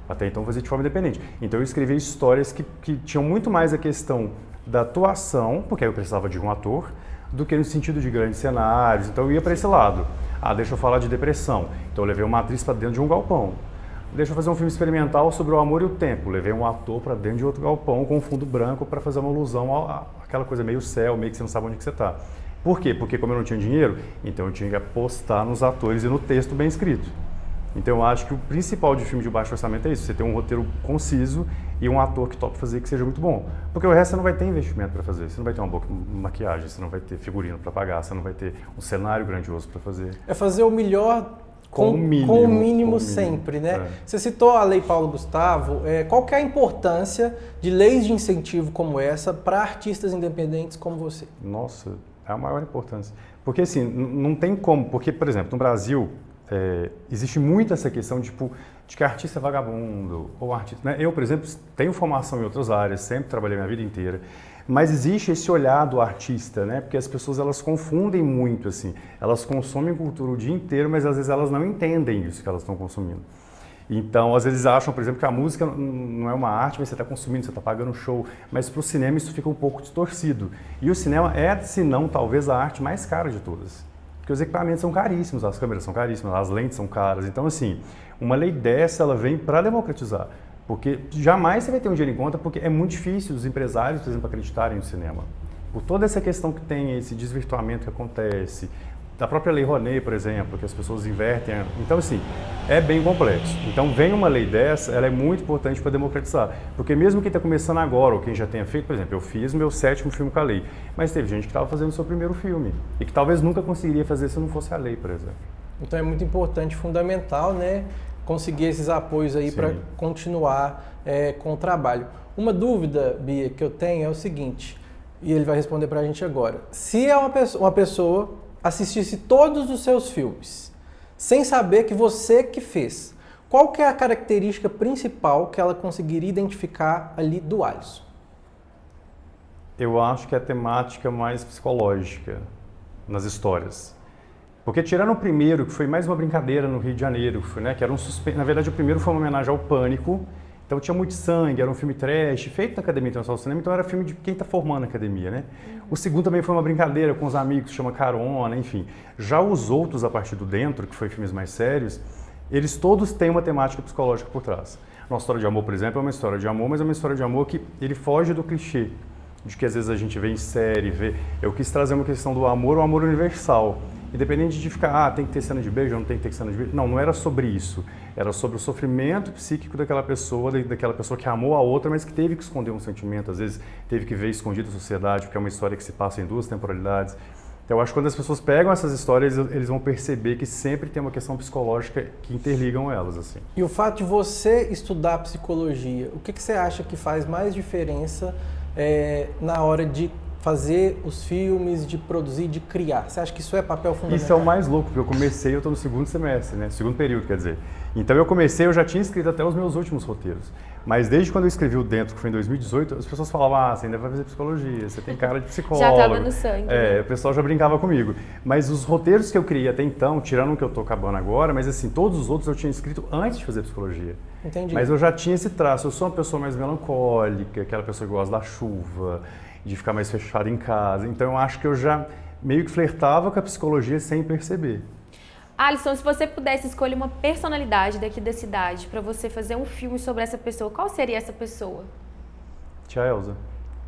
T: Até então, eu fazia de forma independente. Então, eu escrevi histórias que tinham muito mais a questão da atuação, porque aí eu precisava de um ator, do que no sentido de grandes cenários. Então, eu ia para esse lado. Deixa eu falar de depressão. Então, eu levei uma atriz para dentro de um galpão. deixa eu fazer um filme experimental sobre o amor e o tempo. Levei um ator para dentro de outro galpão com um fundo branco para fazer uma alusão àquela coisa meio céu, meio que você não sabe onde que você está. Por quê? Porque como eu não tinha dinheiro, então eu tinha que apostar nos atores e no texto bem escrito. Então eu acho que o principal de filme de baixo orçamento é isso, você ter um roteiro conciso e um ator que topa fazer que seja muito bom. Porque o resto você não vai ter investimento para fazer, você não vai ter uma boa maquiagem, você não vai ter figurino para pagar, você não vai ter um cenário grandioso para fazer.
D: É fazer o melhor com o mínimo sempre, né? É. Você citou a Lei Paulo Gustavo, qual que é a importância de leis de incentivo como essa para artistas independentes como você?
T: Nossa, é a maior importância. Porque assim, não tem como, porque, por exemplo, no Brasil, existe muito essa questão de que artista é vagabundo, ou artista... Né? Eu, por exemplo, tenho formação em outras áreas, sempre trabalhei minha vida inteira, mas existe esse olhar do artista, né? Porque as pessoas elas confundem muito, assim, elas consomem cultura o dia inteiro, mas às vezes elas não entendem isso que elas estão consumindo. Então, às vezes acham, por exemplo, que a música não é uma arte, mas você está consumindo, você está pagando show, mas para o cinema isso fica um pouco distorcido. E o cinema é, se não, talvez a arte mais cara de todas. Porque os equipamentos são caríssimos, as câmeras são caríssimas, as lentes são caras. Então, assim, uma lei dessa, ela vem para democratizar. Porque jamais você vai ter um dinheiro em conta, porque é muito difícil os empresários, por exemplo, acreditarem no cinema. Por toda essa questão que tem, esse desvirtuamento que acontece, da própria Lei Rouanet, por exemplo, que as pessoas invertem. Então, assim, é bem complexo. Então, vem uma lei dessa, ela é muito importante para democratizar. Porque mesmo quem está começando agora, ou quem já tenha feito, por exemplo, eu fiz meu 7º filme com a lei, mas teve gente que estava fazendo o seu primeiro filme e que talvez nunca conseguiria fazer se não fosse a lei, por exemplo.
D: Então, é muito importante, fundamental, né, conseguir esses apoios aí para continuar com o trabalho. Uma dúvida, Bia, que eu tenho é o seguinte, e ele vai responder para a gente agora. Se é uma pessoa assistisse todos os seus filmes, sem saber que você que fez, qual que é a característica principal que ela conseguiria identificar ali do Alisson?
T: Eu acho que é a temática mais psicológica nas histórias. Porque tirando o primeiro, que foi mais uma brincadeira no Rio de Janeiro, que era um suspense, na verdade o primeiro foi uma homenagem ao Pânico, então tinha muito sangue, era um filme trash, feito na Academia Internacional do Cinema, então era filme de quem está formando a academia, né? O segundo também foi uma brincadeira com os amigos, chama Carona, enfim. Já os outros, a partir do Dentro, que foi filmes mais sérios, eles todos têm uma temática psicológica por trás. Nossa História de Amor, por exemplo, é uma história de amor, mas é uma história de amor que ele foge do clichê, de que às vezes a gente vê em série, Eu quis trazer uma questão do amor, o amor universal. Independente de ficar, tem que ter cena de beijo, não tem que ter cena de beijo. Não era sobre isso. Era sobre o sofrimento psíquico daquela pessoa que amou a outra, mas que teve que esconder um sentimento. Às vezes teve que ver escondido a sociedade, porque é uma história que se passa em 2 temporalidades. Então eu acho que quando as pessoas pegam essas histórias, eles vão perceber que sempre tem uma questão psicológica que interligam elas, assim.
D: E o fato de você estudar psicologia, o que você acha que faz mais diferença na hora de fazer os filmes, de produzir, de criar? Você acha que isso é papel fundamental?
T: Isso é o mais louco, porque eu comecei, eu estou no 2º semestre, né? 2º período, quer dizer. Então eu já tinha escrito até os meus últimos roteiros. Mas desde quando eu escrevi o Dentro, que foi em 2018, as pessoas falavam, você ainda vai fazer psicologia, você tem cara de psicólogo.
E: Já estava no sangue.
T: O pessoal já brincava comigo. Mas os roteiros que eu criei até então, tirando o que eu estou acabando agora, mas assim, todos os outros eu tinha escrito antes de fazer psicologia.
D: Entendi.
T: Mas eu já tinha esse traço, eu sou uma pessoa mais melancólica, aquela pessoa que gosta da chuva, de ficar mais fechado em casa. Então eu acho que eu já meio que flertava com a psicologia sem perceber.
E: Alisson, se você pudesse escolher uma personalidade daqui da cidade para você fazer um filme sobre essa pessoa, qual seria essa pessoa?
T: Tia Elza.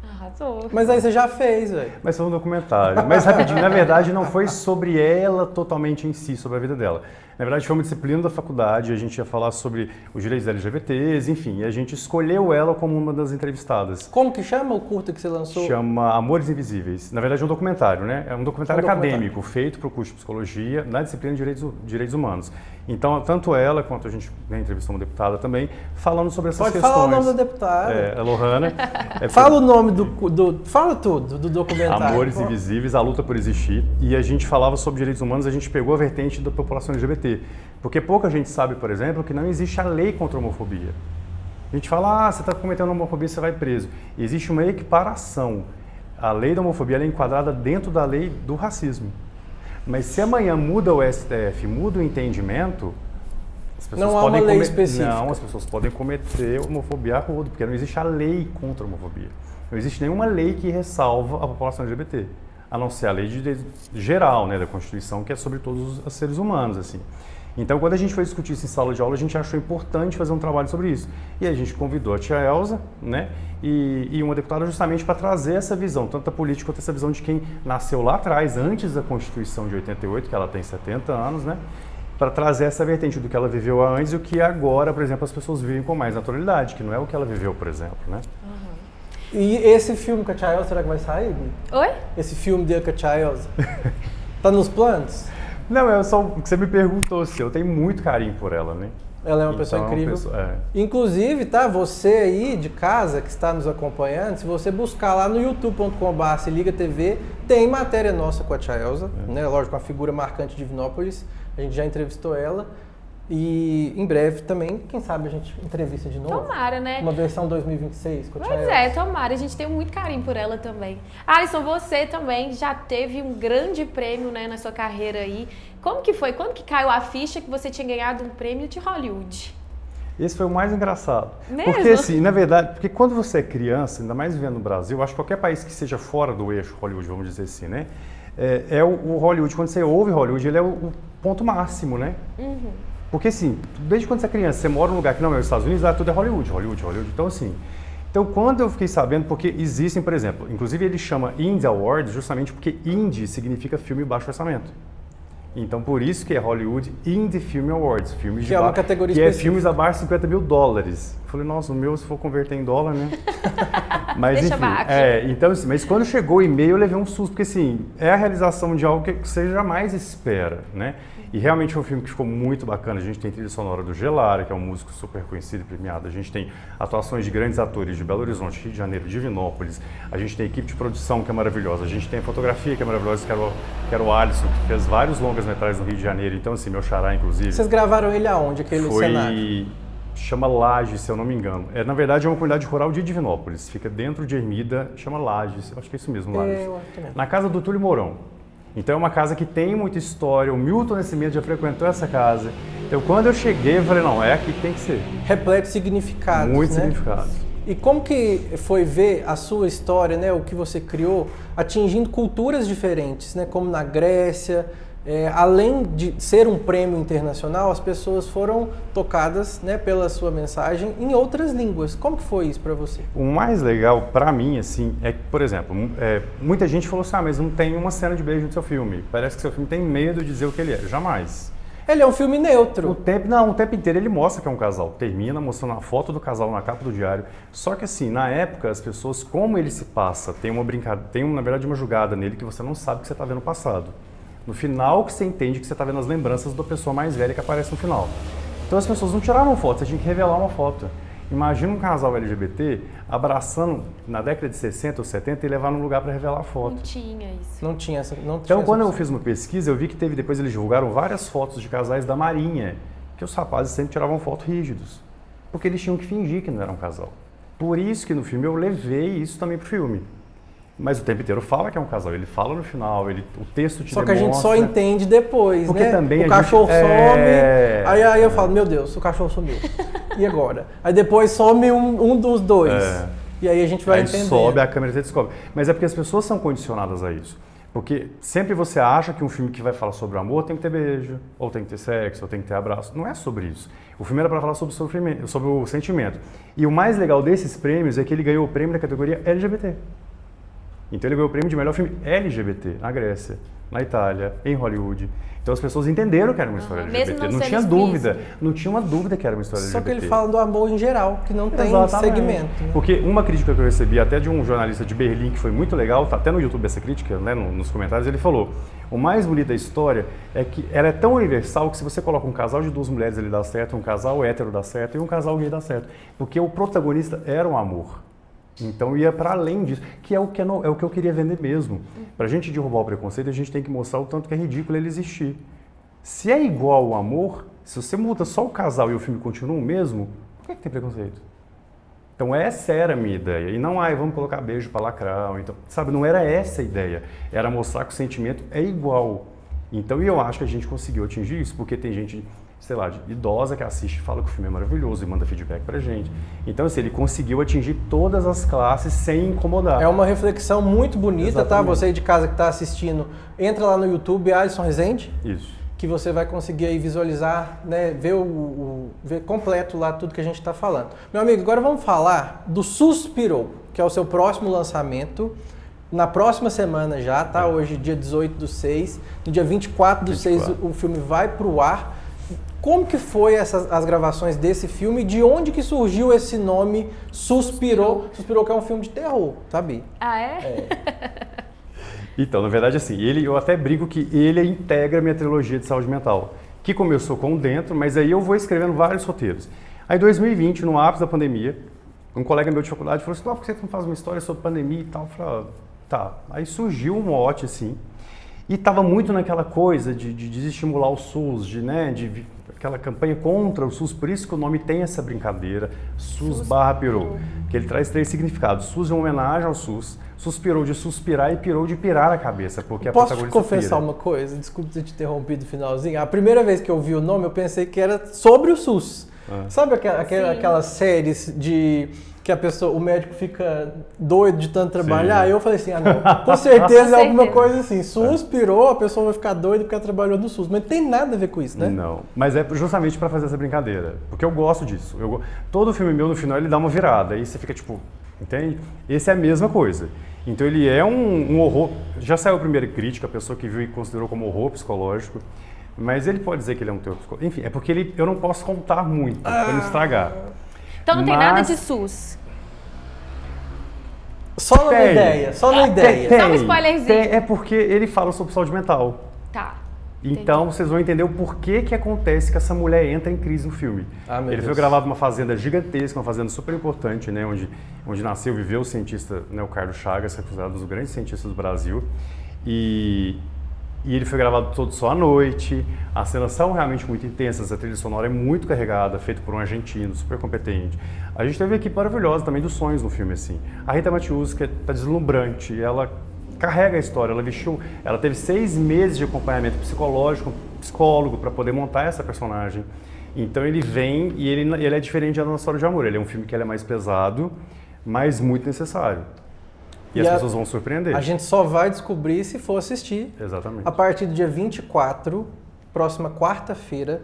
E: Arrasou.
D: Mas aí você já fez, velho.
T: Mas foi um documentário. Mas rapidinho, na verdade não foi sobre ela totalmente em si, sobre a vida dela. Na verdade foi uma disciplina da faculdade, a gente ia falar sobre os direitos LGBTs, enfim, e a gente escolheu ela como uma das entrevistadas.
D: Como que chama o curta que você lançou?
T: Chama Amores Invisíveis. Na verdade é um documentário, né? É um documentário acadêmico, feito para o curso de Psicologia na disciplina de Direitos Humanos. Então, tanto ela quanto a gente entrevistou uma deputada também, falando sobre essas questões.
D: Pode falar o nome da deputada.
T: A Lohana.
D: Fala o nome fala tudo do documentário.
T: Amores Invisíveis, a luta por existir. E a gente falava sobre direitos humanos, a gente pegou a vertente da população LGBT. Porque pouca gente sabe, por exemplo, que não existe a lei contra a homofobia. A gente fala, você está cometendo homofobia, você vai preso. E existe uma equiparação. A lei da homofobia ela é enquadrada dentro da lei do racismo. Mas se amanhã muda o STF, muda o entendimento, as pessoas
D: não há uma lei específica.
T: Não, as pessoas podem cometer homofobia a rodo, porque não existe a lei contra a homofobia. Não existe nenhuma lei que ressalva a população LGBT, a não ser a lei geral, né, da Constituição, que é sobre todos os seres humanos, assim. Então, quando a gente foi discutir isso em sala de aula, a gente achou importante fazer um trabalho sobre isso. E a gente convidou a tia Elza, né, e uma deputada justamente para trazer essa visão, tanto da política quanto essa visão de quem nasceu lá atrás, antes da Constituição de 88, que ela tem 70 anos, né, para trazer essa vertente do que ela viveu antes e o que agora, por exemplo, as pessoas vivem com mais naturalidade, que não é o que ela viveu, por exemplo, né.
D: E esse filme com a Tia Elza, será que vai sair?
E: Oi?
D: Esse filme dele com a Tia Elza? Tá nos planos?
T: Não, é só o que você me perguntou, eu tenho muito carinho por ela, né.
D: Ela é uma pessoa incrível. Inclusive, tá, você aí de casa que está nos acompanhando, se você buscar lá no youtube.com/seligatv, tem matéria nossa com a Tia Elza, né? Lógico, uma figura marcante de Divinópolis, a gente já entrevistou ela. E em breve também, quem sabe a gente entrevista de novo.
E: Tomara, né?
D: Uma versão 2026 com a Tia
E: Pois
D: Elza.
E: é, tomara. A gente tem muito carinho por ela também. Alisson, você também já teve um grande prêmio, né, na sua carreira aí. Como que foi? Quando que caiu a ficha que você tinha ganhado um prêmio de Hollywood?
T: Esse foi o mais engraçado.
E: Mesmo?
T: Porque assim, na verdade, porque quando você é criança, ainda mais vivendo no Brasil, acho que qualquer país que seja fora do eixo Hollywood, vamos dizer assim, né? O Hollywood, quando você ouve Hollywood, ele é o ponto máximo, né? Porque assim, desde quando você é criança, você mora num lugar que não é os Estados Unidos, lá tudo é Hollywood. Então assim, quando eu fiquei sabendo, porque existem, por exemplo, inclusive ele chama Indie Awards justamente porque Indie significa filme baixo orçamento. Então por isso que é Hollywood Indie Film Awards, filmes
D: que é uma categoria
T: que
D: específica.
T: É filmes abaixo de $50 mil. Falei, nossa, o meu se for converter em dólar, né? Mas
E: Deixa
T: enfim,
E: baixo.
T: então assim, mas quando chegou o e-mail eu levei um susto, porque assim, é a realização de algo que você jamais espera, né? E realmente foi um filme que ficou muito bacana. A gente tem trilha sonora do Gelara, que é um músico super conhecido e premiado. A gente tem atuações de grandes atores de Belo Horizonte, Rio de Janeiro, Divinópolis. A gente tem equipe de produção que é maravilhosa. A gente tem a fotografia que é maravilhosa, que era o Alisson, que fez vários longas-metragens no Rio de Janeiro. Então, assim, meu xará, inclusive.
D: Vocês gravaram ele aonde, aquele cenário?
T: Chama Lages, se eu não me engano. Na verdade, é uma comunidade rural de Divinópolis. Fica dentro de Ermida, chama Lages. Acho que é isso mesmo, Lages. Na casa do Túlio Mourão. Então é uma casa que tem muita história, o Milton Nascimento já frequentou essa casa. Então quando eu cheguei, eu falei, não, é aqui que tem que ser.
D: Repleto de significados,
T: Muito
D: né?
T: significados.
D: E como que foi ver a sua história, né, o que você criou, atingindo culturas diferentes, né, como na Grécia, além de ser um prêmio internacional, as pessoas foram tocadas, né, pela sua mensagem em outras línguas. Como que foi isso para você?
T: O mais legal para mim, assim, é que, por exemplo, muita gente falou assim, mas não tem uma cena de beijo no seu filme. Parece que seu filme tem medo de dizer o que ele é. Jamais.
D: Ele é um filme neutro.
T: O tempo inteiro ele mostra que é um casal. Termina mostrando a foto do casal na capa do diário. Só que assim, na época, as pessoas, como ele se passa, tem uma brincadeira, na verdade, uma jogada nele que você não sabe que você está vendo o passado. No final que você entende que você está vendo as lembranças da pessoa mais velha que aparece no final. Então as pessoas não tiraram foto, você tinha que revelar uma foto. Imagina um casal LGBT abraçando na década de 60 ou 70 e levar num lugar para revelar a foto.
E: Não tinha isso.
D: Não tinha essa.
T: Então quando eu fiz uma pesquisa, eu vi que depois eles divulgaram várias fotos de casais da Marinha, que os rapazes sempre tiravam fotos rígidos, porque eles tinham que fingir que não era um casal. Por isso que no filme eu levei isso também pro filme. Mas o tempo inteiro fala que é um casal, ele fala no final, o texto te demonstra.
D: Só que a gente só entende depois,
T: porque
D: né?
T: Também
D: o cachorro some, aí eu falo, meu Deus, o cachorro sumiu. E agora? Aí depois some um dos dois. E aí a gente vai entender.
T: Aí sobe a câmera e você descobre. Mas é porque as pessoas são condicionadas a isso. Porque sempre você acha que um filme que vai falar sobre amor tem que ter beijo, ou tem que ter sexo, ou tem que ter abraço. Não é sobre isso. O filme era para falar sobre sofrimento, sobre o sentimento. E o mais legal desses prêmios é que ele ganhou o prêmio da categoria LGBT. Então ele ganhou o prêmio de melhor filme LGBT na Grécia, na Itália, em Hollywood. Então as pessoas entenderam que era uma história LGBT. Não tinha dúvida. Não tinha uma dúvida que era uma história
D: LGBT. Só que ele fala do amor em geral, que não tem segmento. Né?
T: Porque uma crítica que eu recebi até de um jornalista de Berlim, que foi muito legal, tá até no YouTube essa crítica, né, nos comentários, ele falou: o mais bonito da história é que ela é tão universal que se você coloca um casal de duas mulheres ele dá certo, um casal hétero dá certo e um casal gay dá certo. Porque o protagonista era um amor. Então ia para além disso, que é o que eu queria vender mesmo. Para a gente derrubar o preconceito, a gente tem que mostrar o tanto que é ridículo ele existir. Se é igual o amor, se você muda só o casal e o filme continua o mesmo, por que tem preconceito? Então essa era a minha ideia. E não, vamos colocar beijo para lacrar. Então, sabe, não era essa a ideia. Era mostrar que o sentimento é igual. Então eu acho que a gente conseguiu atingir isso, porque tem gente, sei lá, idosa que assiste e fala que o filme é maravilhoso e manda feedback pra gente. Então, assim, ele conseguiu atingir todas as classes sem incomodar.
D: É uma reflexão muito bonita, exatamente. Tá? Você aí de casa que está assistindo, entra lá no YouTube, Alisson Rezende.
T: Isso.
D: que você vai conseguir aí visualizar, né, ver completo lá tudo que a gente está falando. Meu amigo, agora vamos falar do Suspirou, que é o seu próximo lançamento. Na próxima semana já, tá? Hoje, dia 18/6. No dia 24/6 o filme vai para o ar. Como que foi as gravações desse filme? De onde que surgiu esse nome Suspirou? Suspirou, que é um filme de terror, sabe?
E: Ah, é?
T: Então, na verdade, assim, eu até brinco que ele integra a minha trilogia de saúde mental, que começou com Dentro, mas aí eu vou escrevendo vários roteiros. Aí, em 2020, no ápice da pandemia, um colega meu de faculdade falou assim, por que você não faz uma história sobre pandemia e tal? Eu falei, tá. Aí surgiu um mote, assim, e estava muito naquela coisa de desestimular o SUS, de aquela campanha contra o SUS, por isso que o nome tem essa brincadeira, SUS/pirou, que ele traz 3 significados. SUS é uma homenagem ao SUS, suspirou de suspirar e pirou de pirar a cabeça, porque a
D: protagonista
T: pira. Posso
D: te confessar uma coisa? Desculpa ter te interrompido no finalzinho. A primeira vez que eu vi o nome, eu pensei que era sobre o SUS. Sabe aquelas séries que o médico fica doido de tanto trabalhar? Aí eu falei assim, não, com certeza é alguma coisa assim, SUS pirou, a pessoa vai ficar doida porque ela trabalhou no SUS. Mas não tem nada a ver com isso, né?
T: Não, mas é justamente para fazer essa brincadeira, porque eu gosto disso. Todo filme meu, no final, ele dá uma virada, aí você fica tipo, entende? Esse é a mesma coisa. Então ele é um horror, já saiu a primeira crítica, a pessoa que viu e considerou como horror psicológico, mas ele pode dizer que ele é um terror psicológico. Enfim, é porque eu não posso contar muito, para não estragar.
E: Então não tem nada de SUS?
D: Só na ideia. Só
E: um spoilerzinho.
T: É porque ele fala sobre saúde mental.
E: Tá.
T: Então vocês vão entender o porquê que acontece que essa mulher entra em crise no filme. Ele foi gravado numa fazenda gigantesca, uma fazenda super importante, né, onde nasceu e viveu o cientista, né, o Carlos Chagas, que é considerado um dos grandes cientistas do Brasil. E ele foi gravado todo só à noite, as cenas são realmente muito intensas, a trilha sonora é muito carregada, feita por um argentino, super competente. A gente teve uma equipe maravilhosa também dos sonhos no filme, assim. A Rita Matiusi, que tá deslumbrante, ela carrega a história, ela teve 6 meses de acompanhamento psicológico, psicólogo, para poder montar essa personagem. Então ele vem e ele é diferente da nossa história de amor, ele é um filme que ele é mais pesado, mas muito necessário. E as pessoas vão surpreender.
D: A gente só vai descobrir se for assistir.
T: Exatamente.
D: A partir do dia 24, próxima quarta-feira,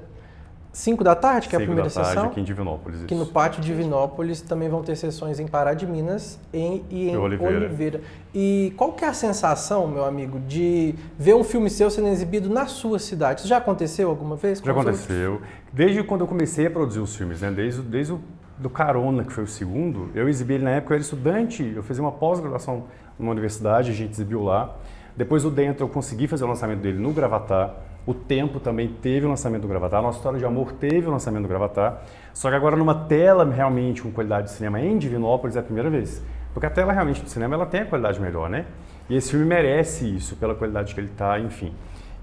D: 5 da tarde, que é a primeira sessão. 5 da tarde,
T: aqui em Divinópolis.
D: Que no Pátio Divinópolis também vão ter sessões em Pará de Minas e em Oliveira. E qual que é a sensação, meu amigo, de ver um filme seu sendo exibido na sua cidade? Isso já aconteceu alguma vez?
T: Já aconteceu. Desde quando eu comecei a produzir os filmes, né? Desde do Carona, que foi o segundo, eu exibi ele na época, eu era estudante, eu fazia uma pós-graduação numa universidade, a gente exibiu lá. Depois do Dentro eu consegui fazer o lançamento dele no Gravatar. O Tempo também teve o lançamento do Gravatar. A Nossa História de Amor teve o lançamento do Gravatar. Só que agora numa tela realmente com qualidade de cinema em Divinópolis é a primeira vez. Porque a tela realmente do cinema ela tem a qualidade melhor, né? E esse filme merece isso, pela qualidade que ele está, enfim.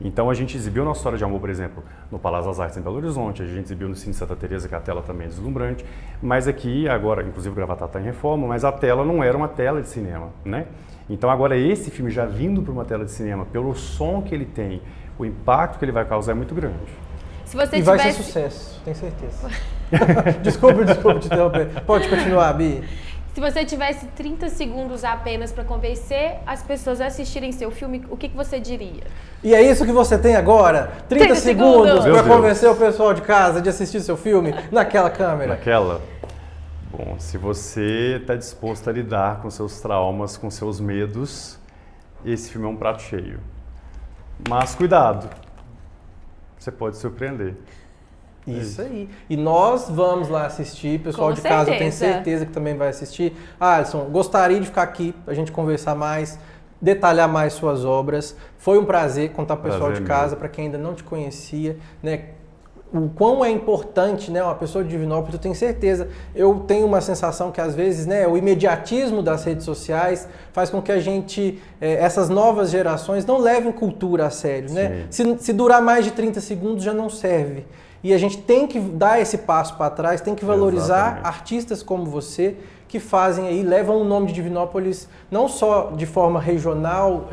T: Então a gente exibiu Nossa História de Amor, por exemplo, no Palácio das Artes em Belo Horizonte, a gente exibiu no Cine Santa Teresa, que a tela também é deslumbrante, mas aqui, agora, inclusive o Gravatar está em reforma, mas a tela não era uma tela de cinema, né? Então agora esse filme já vindo para uma tela de cinema, pelo som que ele tem, o impacto que ele vai causar é muito grande.
E: Se você
D: vai ser sucesso, tenho certeza. Desculpa te interromper. Pode continuar, Bi.
E: Se você tivesse 30 segundos apenas para convencer as pessoas a assistirem seu filme, o que você diria?
D: E é isso que você tem agora? 30 segundos para convencer o pessoal de casa de assistir seu filme naquela câmera.
T: Naquela? Bom, se você está disposto a lidar com seus traumas, com seus medos, esse filme é um prato cheio. Mas cuidado, você pode surpreender.
D: Isso aí. E nós vamos lá assistir, pessoal
E: Com
D: de casa
E: certeza.
D: tem certeza que também vai assistir. Alisson, gostaria de ficar aqui pra gente conversar mais, detalhar mais suas obras. Foi um prazer contar pro pessoal de casa, para quem ainda não te conhecia, né? O quão é importante, né, uma pessoa de Divinópolis, eu tenho certeza, eu tenho uma sensação que às vezes, né, o imediatismo das redes sociais faz com que a gente, essas novas gerações não levem cultura a sério, né? Se durar mais de 30 segundos já não serve. E a gente tem que dar esse passo para trás, tem que valorizar artistas como você, que fazem aí, levam o nome de Divinópolis não só de forma regional,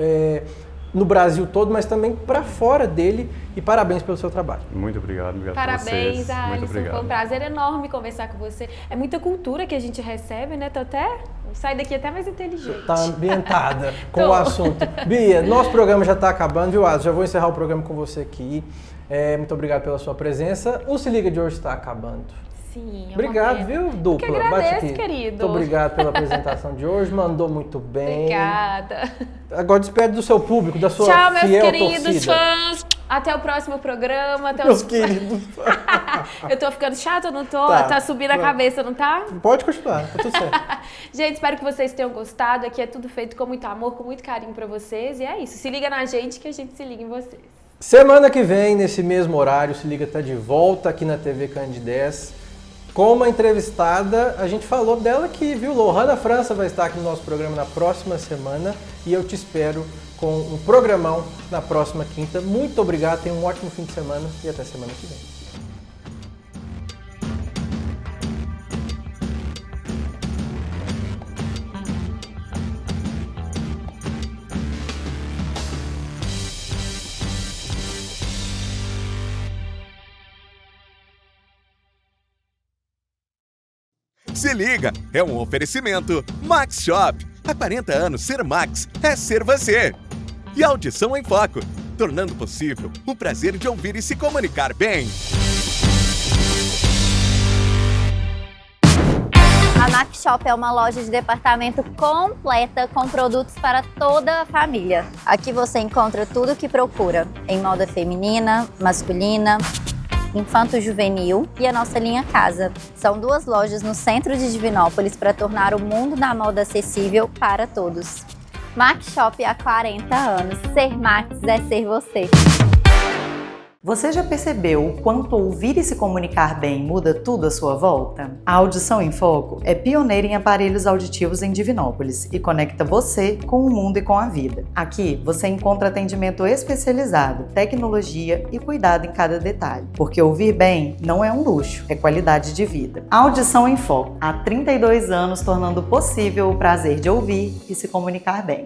D: no Brasil todo, mas também para fora dele. E parabéns pelo seu trabalho.
T: Muito obrigado, obrigado
E: Parabéns,
T: a vocês. Muito obrigado.
E: Foi um prazer enorme conversar com você. É muita cultura que a gente recebe, né? Tô até sair daqui até mais inteligente.
D: Tá ambientada com o assunto. Bia, nosso programa já está acabando, viu, Alisson? Já vou encerrar o programa com você aqui. Muito obrigado pela sua presença. O Se Liga de hoje está acabando.
E: Sim,
D: obrigado, viu, dupla?
E: Eu que agradeço,
D: Bate aqui.
E: querido.
D: Muito obrigado pela apresentação de hoje, mandou muito bem.
E: Obrigada.
D: Agora despede do seu público, da sua
E: Tchau, meus
D: fiel
E: queridos
D: torcida.
E: fãs. Até o próximo programa. Até
D: Meus queridos fãs.
E: Eu tô ficando chata, eu não tô?
D: Tá.
E: Subindo a cabeça, não tá?
D: Pode continuar, tá tudo certo.
E: Gente, espero que vocês tenham gostado. Aqui é tudo feito com muito amor, com muito carinho pra vocês. E é isso. Se liga na gente que a gente se liga em vocês.
D: Semana que vem, nesse mesmo horário, Se Liga tá de volta aqui na TV Candidez. Com uma entrevistada, a gente falou dela aqui, viu? Lohana França vai estar aqui no nosso programa na próxima semana e eu te espero com um programão na próxima quinta. Muito obrigado, tenha um ótimo fim de semana e até semana que vem.
A: Se liga, é um oferecimento Max Shop. Há 40 anos ser Max é ser você. E Audição em Foco, tornando possível o prazer de ouvir e se comunicar bem.
B: A Max Shop é uma loja de departamento completa com produtos para toda a família. Aqui você encontra tudo o que procura em moda feminina, masculina, infanto-juvenil e a nossa linha Casa. São 2 lojas no centro de Divinópolis para tornar o mundo da moda acessível para todos. Max Shop há 40 anos. Ser Max é ser você.
C: Você já percebeu o quanto ouvir e se comunicar bem muda tudo à sua volta? A Audição em Foco é pioneira em aparelhos auditivos em Divinópolis e conecta você com o mundo e com a vida. Aqui você encontra atendimento especializado, tecnologia e cuidado em cada detalhe. Porque ouvir bem não é um luxo, é qualidade de vida. A Audição em Foco, há 32 anos tornando possível o prazer de ouvir e se comunicar bem.